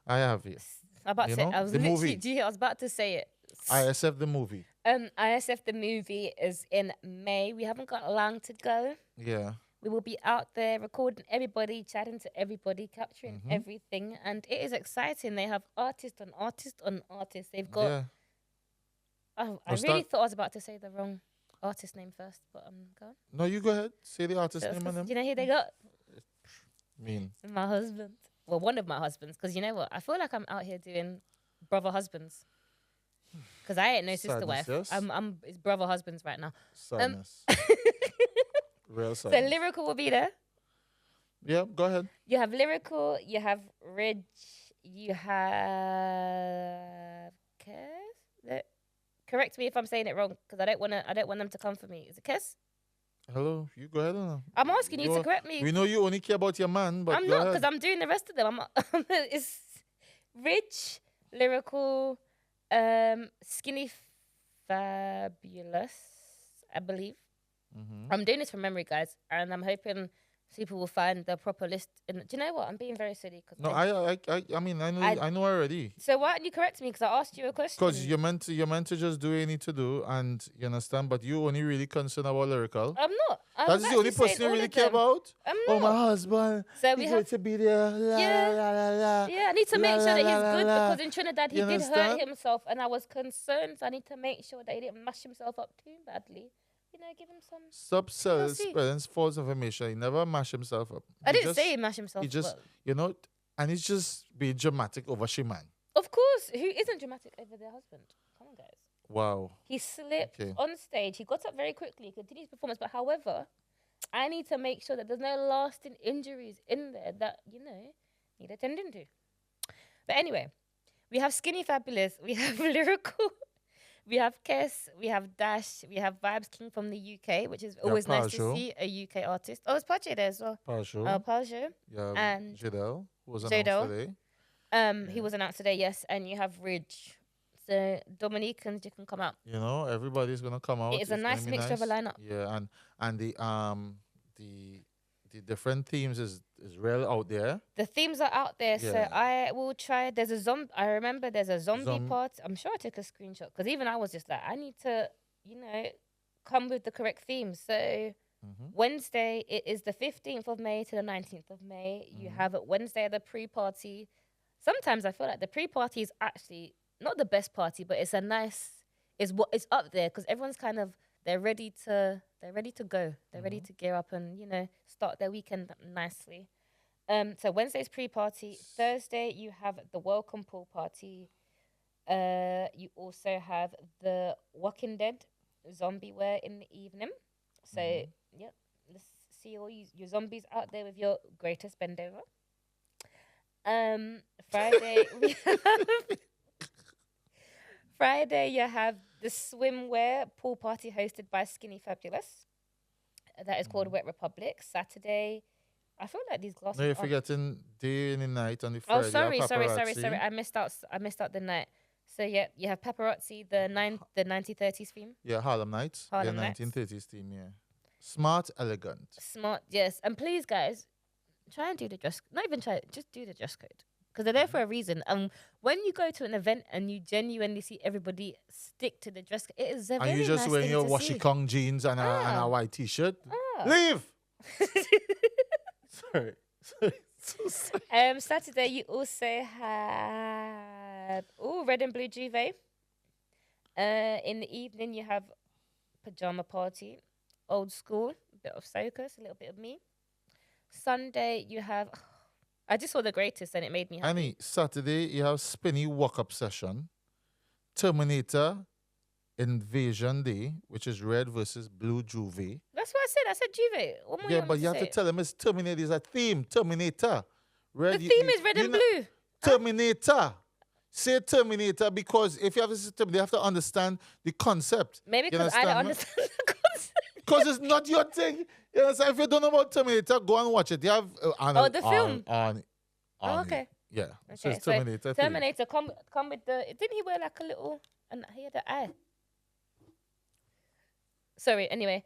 B: I have you.
A: I'm about to
B: You
A: say.
B: know,
A: I was
B: the
A: literally.
B: movie.
A: Do you hear? I was about to say it.
B: ISF the movie.
A: ISF the movie is in May. We haven't got long to go.
B: Yeah.
A: We will be out there recording everybody, chatting to everybody, capturing everything, and it is exciting. They have artist on artist on artist. They've got.
B: Yeah.
A: Oh, I
B: What's
A: really
B: that?
A: thought I was about to say the wrong artist name first, but go on.
B: No, you go ahead. Say the artist
A: So,
B: name and them.
A: you know who they got?
B: Mean.
A: My husband. Well, one of my husbands. Because you know what? I feel like I'm out here doing brother husbands. Because I ain't no sister
B: Sadness,
A: wife.
B: yes?
A: I'm it's brother husbands right now.
B: Sadness. Real
A: So
B: sadness.
A: Lyrical will be there.
B: Yeah, go ahead.
A: You have Lyrical, you have Ridge, you have Kes. Correct me if I'm saying it wrong, because I don't want them to come for me. Is it Kes?
B: Hello, you go ahead. Anna.
A: I'm asking you to correct me.
B: We know you only care about your man, but
A: I'm
B: go
A: not,
B: ahead.
A: because I'm doing the rest of them. It's Ridge, Lyrical, Skinny Fabulous, I believe. I'm doing this from memory, guys, and I'm hoping people will find the proper list. Do you know what? I'm being very silly.
B: No, I mean, I know already.
A: So why don't you correct me? Because I asked you a question.
B: Because you're meant to just do what you need to do, and you understand. But you only really concerned about lyrical.
A: I'm not.
B: That's the only person you really care about.
A: I'm
B: Oh,
A: not.
B: my husband.
A: So
B: He's
A: we
B: going
A: have.
B: to be there. La,
A: Yeah.
B: la, la, la.
A: Yeah, I need to make
B: La,
A: sure that
B: la,
A: he's
B: la,
A: good
B: la.
A: because in Trinidad he
B: You
A: did
B: understand?
A: hurt himself, and I was concerned. So I need to make sure that he didn't mash himself up too badly. You know, give him some.
B: Stop
A: see.
B: spreading false information. He never mash himself up.
A: I didn't say he mashed himself.
B: He just,
A: but
B: you know, and he's just being dramatic over Shiman.
A: of course, who isn't dramatic over their husband? Come on, guys.
B: Wow.
A: He slipped
B: Okay.
A: on stage. He got up very quickly, continued his performance. But however, I need to make sure that there's no lasting injuries in there that, need attending to. But anyway, we have Skinny Fabulous. We have Lyrical. We have Kes. We have Dash. We have Vibes King from the UK, which is always nice to
B: Pajo.
A: see a UK artist. Oh, it's Pajo there as well.
B: Partial.
A: Pajo.
B: Yeah,
A: and
B: Jadel, who was
A: Jadel.
B: announced today.
A: He was announced today, yes. And you have Ridge. So Dominicans, you can come out.
B: You know, everybody's gonna come out.
A: It is a
B: It's gonna
A: nice
B: be
A: mixture of a
B: nice.
A: lineup.
B: Yeah, and the different themes is real out there.
A: The themes are out there, so
B: Yeah.
A: I will try. There's a zombie. I remember there's a zombie
B: Zom-
A: part. I'm sure I took a screenshot because even I was just like, I need to, come with the correct theme. So Wednesday, it is the 15th of May to the 19th of May. You have it Wednesday the pre-party. Sometimes I feel like the pre-party is actually not the best party, but it's what is up there because everyone's kind of they're ready to go. They're ready to gear up and start their weekend nicely. So Wednesday's pre-party. Thursday you have the welcome pool party. You also have the Walking Dead zombie wear in the evening. So yep, let's see all your zombies out there with your greatest bend over. Friday we have Friday you have the swimwear pool party hosted by Skinny Fabulous. That is called Wet Republic. Saturday, I feel like these glasses.
B: No, you're
A: aren't-
B: forgetting day and the night on the
A: Oh,
B: Friday.
A: sorry. I missed out the night. So yeah, you have paparazzi, the 1930s theme.
B: Yeah, Harlem Nights.
A: Harlem
B: Yeah,
A: Nights.
B: 1930s theme, yeah. Smart, elegant.
A: Smart, yes. And please, guys, try and do the dress. Not even try. Just do the dress code because they're there for a reason. And when you go to an event and you genuinely see everybody stick to the dress code, it is a very
B: And you just
A: nice
B: wearing
A: thing
B: your
A: to
B: washy
A: see.
B: kong jeans and
A: Ah.
B: a white t-shirt.
A: Ah.
B: Leave! Sorry. Sorry.
A: Saturday you also have red and blue duvet. In the evening you have pajama party, old school, a bit of soca, a little bit of me. Sunday you have. I just saw The Greatest and it made me happy.
B: Annie, Saturday you have spinny walk-up session. Terminator Invasion Day, which is red versus blue Juve.
A: That's what I said. I said Juve. What more
B: Yeah,
A: want
B: but
A: me
B: you have
A: say?
B: to tell them it's Terminator is a theme. Terminator. Red,
A: The theme is red and blue.
B: Terminator. Say Terminator because if you have a system, they have to understand the concept.
A: Maybe
B: You
A: because I don't
B: me?
A: understand the concept.
B: Because it's not your thing. You understand? If you don't know about Terminator, go and watch it. You have
A: the film.
B: On
A: Okay.
B: Yeah. So
A: Okay,
B: it's Terminator. theme.
A: Terminator, come with the. Didn't he wear like a little? And he had an eye. Sorry. Anyway,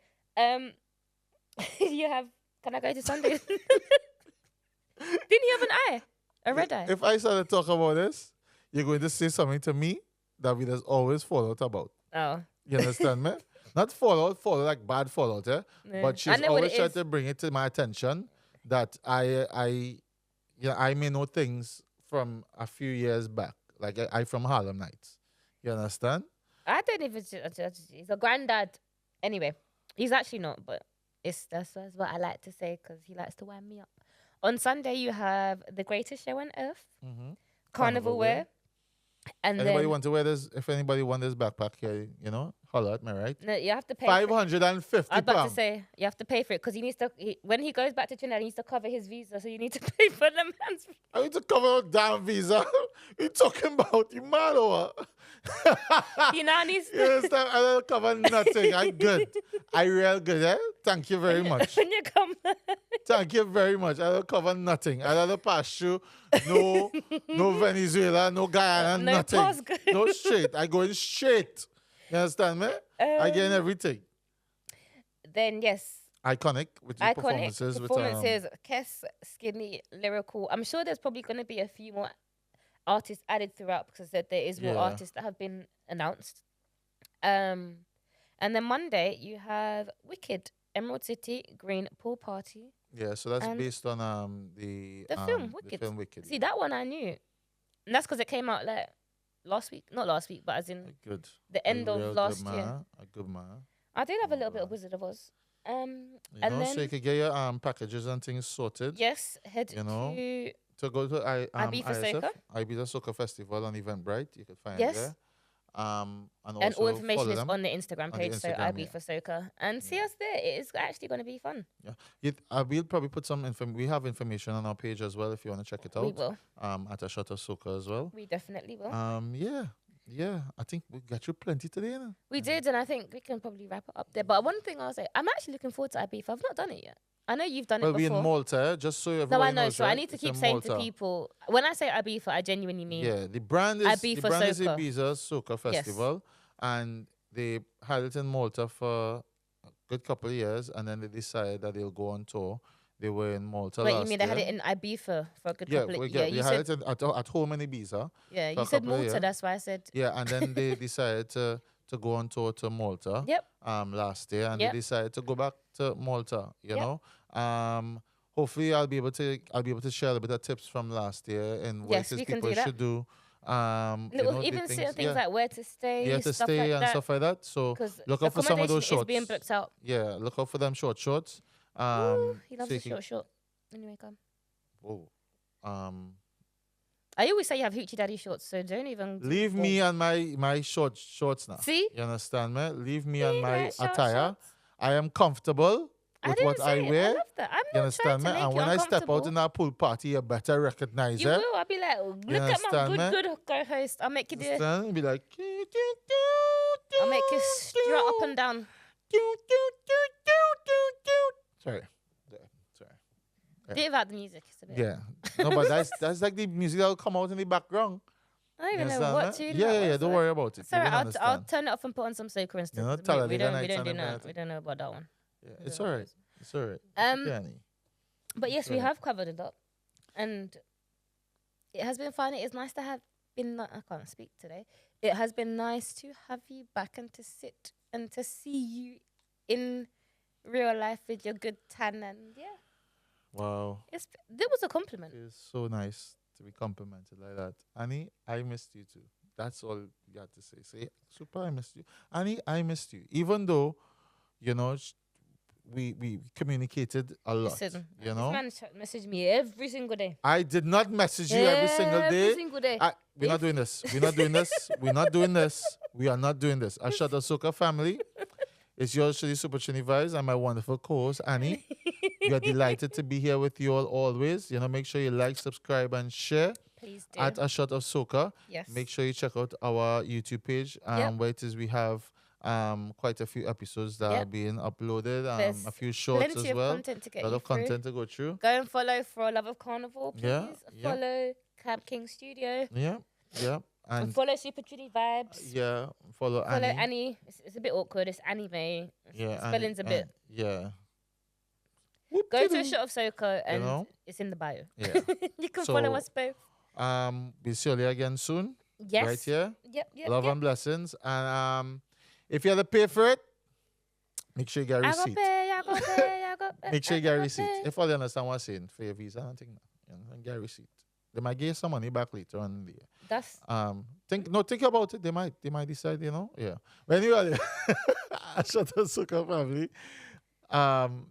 A: you have. Can I go to Sunday? Didn't he have an eye? A red eye.
B: If I start to talk about this, you're going to say something to me that we just always fall out about.
A: Oh.
B: You understand me? Not fall out like bad fallout, eh?
A: Yeah.
B: But
A: I
B: she's
A: know what
B: always
A: it
B: trying
A: is.
B: to bring it to my attention that I may know things from a few years back. Like I from Harlem Nights. You understand?
A: I don't even. He's a granddad. Anyway, he's actually not, but that's what I like to say because he likes to wind me up. On Sunday, you have The Greatest Show on Earth,
B: Mm-hmm.
A: Carnival Wear, and
B: Anybody
A: then
B: want to wear this? If anybody want this backpack here, holler at me, right?
A: no, you have to pay. For it.
B: £550.
A: I was about to say you have to pay for it because he needs to. When he goes back to Trinidad, he needs to cover his visa, so you need to pay for the man's.
B: I need to cover a damn visa. You talking about? You mad or what?
A: You know, needs
B: You understand? I don't cover nothing. I'm good. I real good, eh? Thank you very much.
A: when you come.
B: Thank you very much. I don't cover nothing. I don't pass through no Venezuela, no Guyana,
A: No
B: nothing.
A: pass good.
B: No straight. I going straight. You understand me? I get everything.
A: Then yes.
B: Iconic with the performances.
A: Performances, Kes, Skinny, Lyrical. I'm sure there's probably going to be a few more artists added throughout because there is more artists that have been announced. And then Monday you have Wicked, Emerald City, Green Pool Party.
B: Yeah, so that's
A: and
B: based on the
A: film Wicked.
B: The film Wicked.
A: See, that one I knew. And that's because it came out like last week. Not last week, but as in
B: Good.
A: the end of last year.
B: A good man.
A: I did have a little bit of Wizard of Oz.
B: You
A: and
B: know,
A: then
B: so you could get your packages and things sorted.
A: yes, head
B: You know,
A: to
B: to go to
A: Ibiza
B: ISF,
A: Soca.
B: Ibiza Soca Festival on Eventbrite. You could find
A: Yes.
B: it there. And
A: and all
B: also
A: information
B: follow
A: is
B: them.
A: on the Instagram
B: on the
A: page, so
B: Instagram,
A: IB for Soca. And see us there. It is actually going to be fun.
B: Yeah, we'll probably put some we have information on our page as well if you want to check it out.
A: We will.
B: At A Shot of Soca as well.
A: We definitely will.
B: Yeah. I think we got you plenty today. You know?
A: We did, and I think we can probably wrap it up there. But one thing I'll say, I'm actually looking forward to Ibiza. I've not done it yet. I know you've done
B: Well,
A: it
B: we're
A: before.
B: in Malta, just so everyone
A: No, I know.
B: knows,
A: So I
B: right?
A: need to
B: It's
A: keep
B: in
A: saying to
B: Malta.
A: people, when I say Ibiza, I genuinely mean
B: Yeah, the brand is
A: Ibiza Soca.
B: Ibiza Soca Festival, and they had it in Malta for a good couple of years, and then they decided that they'll go on tour. They were in Malta
A: Wait,
B: last
A: you mean they had
B: year.
A: it in Ibiza for a good
B: Yeah,
A: couple of
B: we
A: you
B: had
A: said,
B: it at home in Ibiza.
A: yeah,
B: for
A: you
B: a
A: said
B: couple of
A: Malta,
B: years.
A: that's why I said.
B: Yeah, and then they decided to go on tour to Malta.
A: Yep.
B: Last year, and
A: Yep.
B: they decided to go back to Malta. You
A: Yep.
B: know. Hopefully, I'll be able to share a bit of tips from last year and what
A: Yes,
B: these
A: we can
B: people
A: do that.
B: should do.
A: Even certain things like where to stay,
B: yeah, to
A: stuff
B: stay
A: like
B: and
A: that.
B: stuff like that. So
A: Because
B: look out for some of those
A: is
B: shorts.
A: being booked out.
B: Yeah, look out for them shorts.
A: Ooh, he loves
B: so
A: a
B: you can-
A: short. Anyway, come.
B: Oh,
A: I always say you have hoochie daddy shorts, so don't even.
B: leave me and my shorts now.
A: See?
B: You understand me? Leave me and
A: Leave
B: my
A: my short
B: attire.
A: shorts.
B: I am comfortable
A: I
B: with
A: didn't
B: what
A: say
B: I
A: it.
B: wear.
A: I love that. I'm
B: You
A: not trying
B: understand
A: to
B: me?
A: make
B: And
A: you
B: when I step out
A: uncomfortable.
B: in that pool party, you better recognize
A: You
B: it.
A: will. I'll be like, look at
B: understand
A: my
B: me?
A: good co-host. I'll make you do it.
B: Understand? Be like,
A: I'll make you strut up and down.
B: Sorry.
A: Leave out the music. It's a bit.
B: Yeah. No, but that's like the music that will come out in the background.
A: I don't
B: You
A: even know
B: understand
A: what
B: that?
A: tune
B: Yeah,
A: that
B: yeah, yeah.
A: was,
B: Don't
A: though.
B: worry about it.
A: Sorry,
B: You will
A: I'll
B: understand.
A: turn it off and put on some soca instead.
B: You know,
A: 'Cause
B: Talladega
A: we don't
B: Nights and
A: do that.
B: everything.
A: We don't know about that one.
B: Yeah, it's all right. It's all right.
A: But yes, we
B: right.
A: have covered it up, and it has been fun. It is nice to have been. I can't speak today. It has been nice to have you back and to sit and to see you in real life with your good tan, and yeah,
B: Wow.
A: There was a compliment.
B: It's so nice to be complimented like that. Annie, I missed you too. That's all you got to say. Say, Super, I missed you. Annie, I missed you. Even though, you know, we communicated a lot.
A: Listen,
B: you know,
A: this man messaged me every single day.
B: I did not message you every single day.
A: Every single day.
B: We're not doing this. We're not doing this. We're not doing this. We are not doing this. A Shot of Soca family. It's yours truly, Supertrini Vibes, and my wonderful co-host, Annie. We are delighted to be here with you all always. You know, make sure you like, subscribe, and share.
A: Please do.
B: At A Shot of Soca.
A: Yes.
B: Make sure you check out our YouTube page, where it is we have quite a few episodes that are being uploaded, a few shorts as well.
A: Content to get
B: a lot of content to go through.
A: Go and follow For a Love of Carnival, please.
B: Yeah.
A: Follow Camp King Studio.
B: Yeah. And
A: follow Supertrini Vibes.
B: Yeah. Follow
A: Annie. It's a bit awkward. It's Annie May. Spelling's a bit.
B: Yeah.
A: Go to A Shot of Soca and it's in the bio.
B: Yeah.
A: You can follow us both.
B: We'll see you again soon.
A: Yes.
B: Right here.
A: Yep.
B: Love and blessings. And if you have to pay for it, make sure you get a receipt.
A: I got pay.
B: Make sure you get a receipt. If all you understand what I'm saying, for your visa, I don't think and get a receipt. They might give you some money back later on in the year.
A: That's
B: think about it. They might decide, Yeah. But anyway, A Shot of Soca family.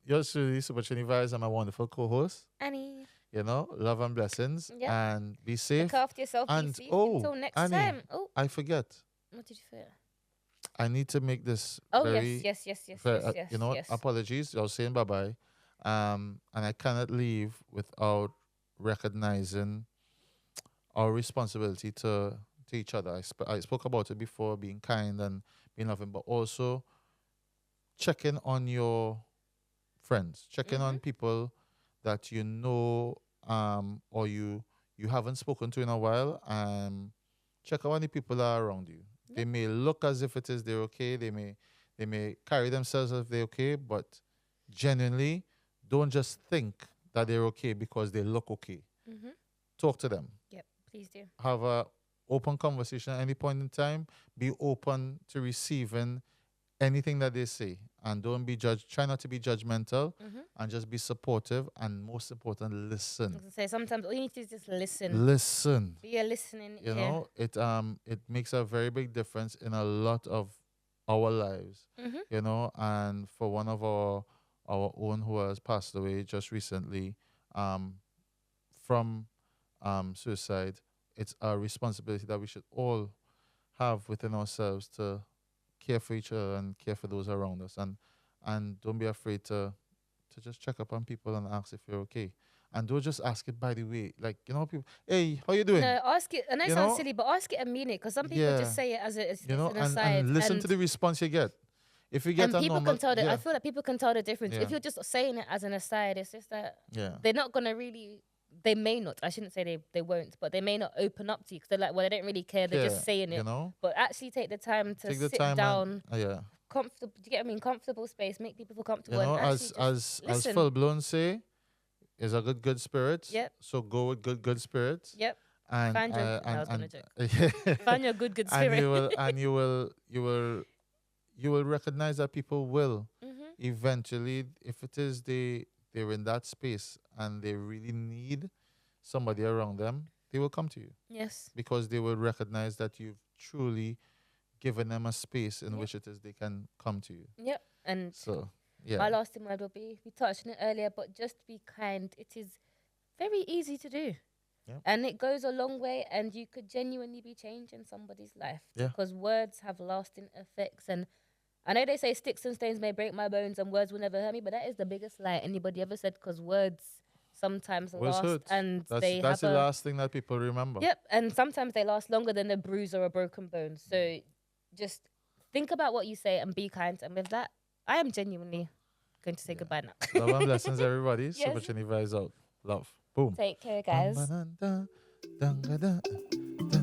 B: Yours truly, Supertrini Vibes, and my wonderful co-host,
A: Annie.
B: Love and blessings, and be safe.
A: Look after yourself.
B: And
A: be safe until next
B: Annie,
A: time. Oh,
B: I forget.
A: What did you forget?
B: I need to make this.
A: Yes.
B: Apologies. I was saying bye bye, and I cannot leave without recognizing our responsibility to each other. I spoke about it before, being kind and being loving, but also checking on your friends, checking on people that you know or you haven't spoken to in a while. Check out on the people that are around you. Yep. They may look as if they're okay. They may carry themselves as if they're okay, but genuinely, don't just think that they're okay because they look okay. Talk to them.
A: Yep, please do.
B: Have a open conversation at any point in time. Be open to receiving anything that they say, and don't be try not to be judgmental, and just be supportive, and most important, listen.
A: I was say, sometimes all you need to do is just listen.
B: Listen.
A: Be a listening ear.
B: You know, it makes a very big difference in a lot of our lives. You know, and for one of our own who has passed away just recently from suicide, it's a responsibility that we should all have within ourselves to care for each other and care for those around us, and don't be afraid to just check up on people and ask if you're okay, and don't just ask it by the way, like, people, hey, how you doing?
A: No, ask it. I know it sounds silly, but ask it and mean it, because some people just say it as an aside,
B: and listen to the response you get. If you get
A: and people can tell I feel like people can tell the difference.
B: Yeah.
A: If you're just saying it as an aside, it's just that they're not gonna really. They may not. I shouldn't say they won't, but they may not open up to you because they're like, well, they don't really care. They're just saying it. But actually, take the time to sit down. Comfortable. Do you get what I mean? Comfortable space. Make people feel comfortable.
B: As full blown say, is a good spirit.
A: Yep.
B: So go with good spirits.
A: Yep.
B: And
A: find your. I was gonna joke. Find your good spirit.
B: And you will recognize that people will eventually, if it is they're in that space and they really need somebody around them, they will come to you.
A: Yes. Because
B: they will recognize that you've truly given them a space in which it is they can come to you.
A: Yep. And
B: so, yeah.
A: My last word will be, we touched on it earlier, but just be kind. It is very easy to do.
B: Yep.
A: And it goes a long way, and you could genuinely be changing somebody's life.
B: Yeah.
A: Because words have lasting effects. And I know they say sticks and stones may break my bones and words will never hurt me, but that is the biggest lie anybody ever said, because words sometimes last
B: hurt.
A: And
B: that's the last thing that people remember.
A: Yep, and sometimes they last longer than a bruise or a broken bone. So just think about what you say and be kind. And with that, I am genuinely going to say goodbye now.
B: Love and blessings, everybody.
A: Yes.
B: Supertrini Vibes out. Love. Boom.
A: Take care, guys.
B: Bam, ba, dun, dun, dun, dun, dun.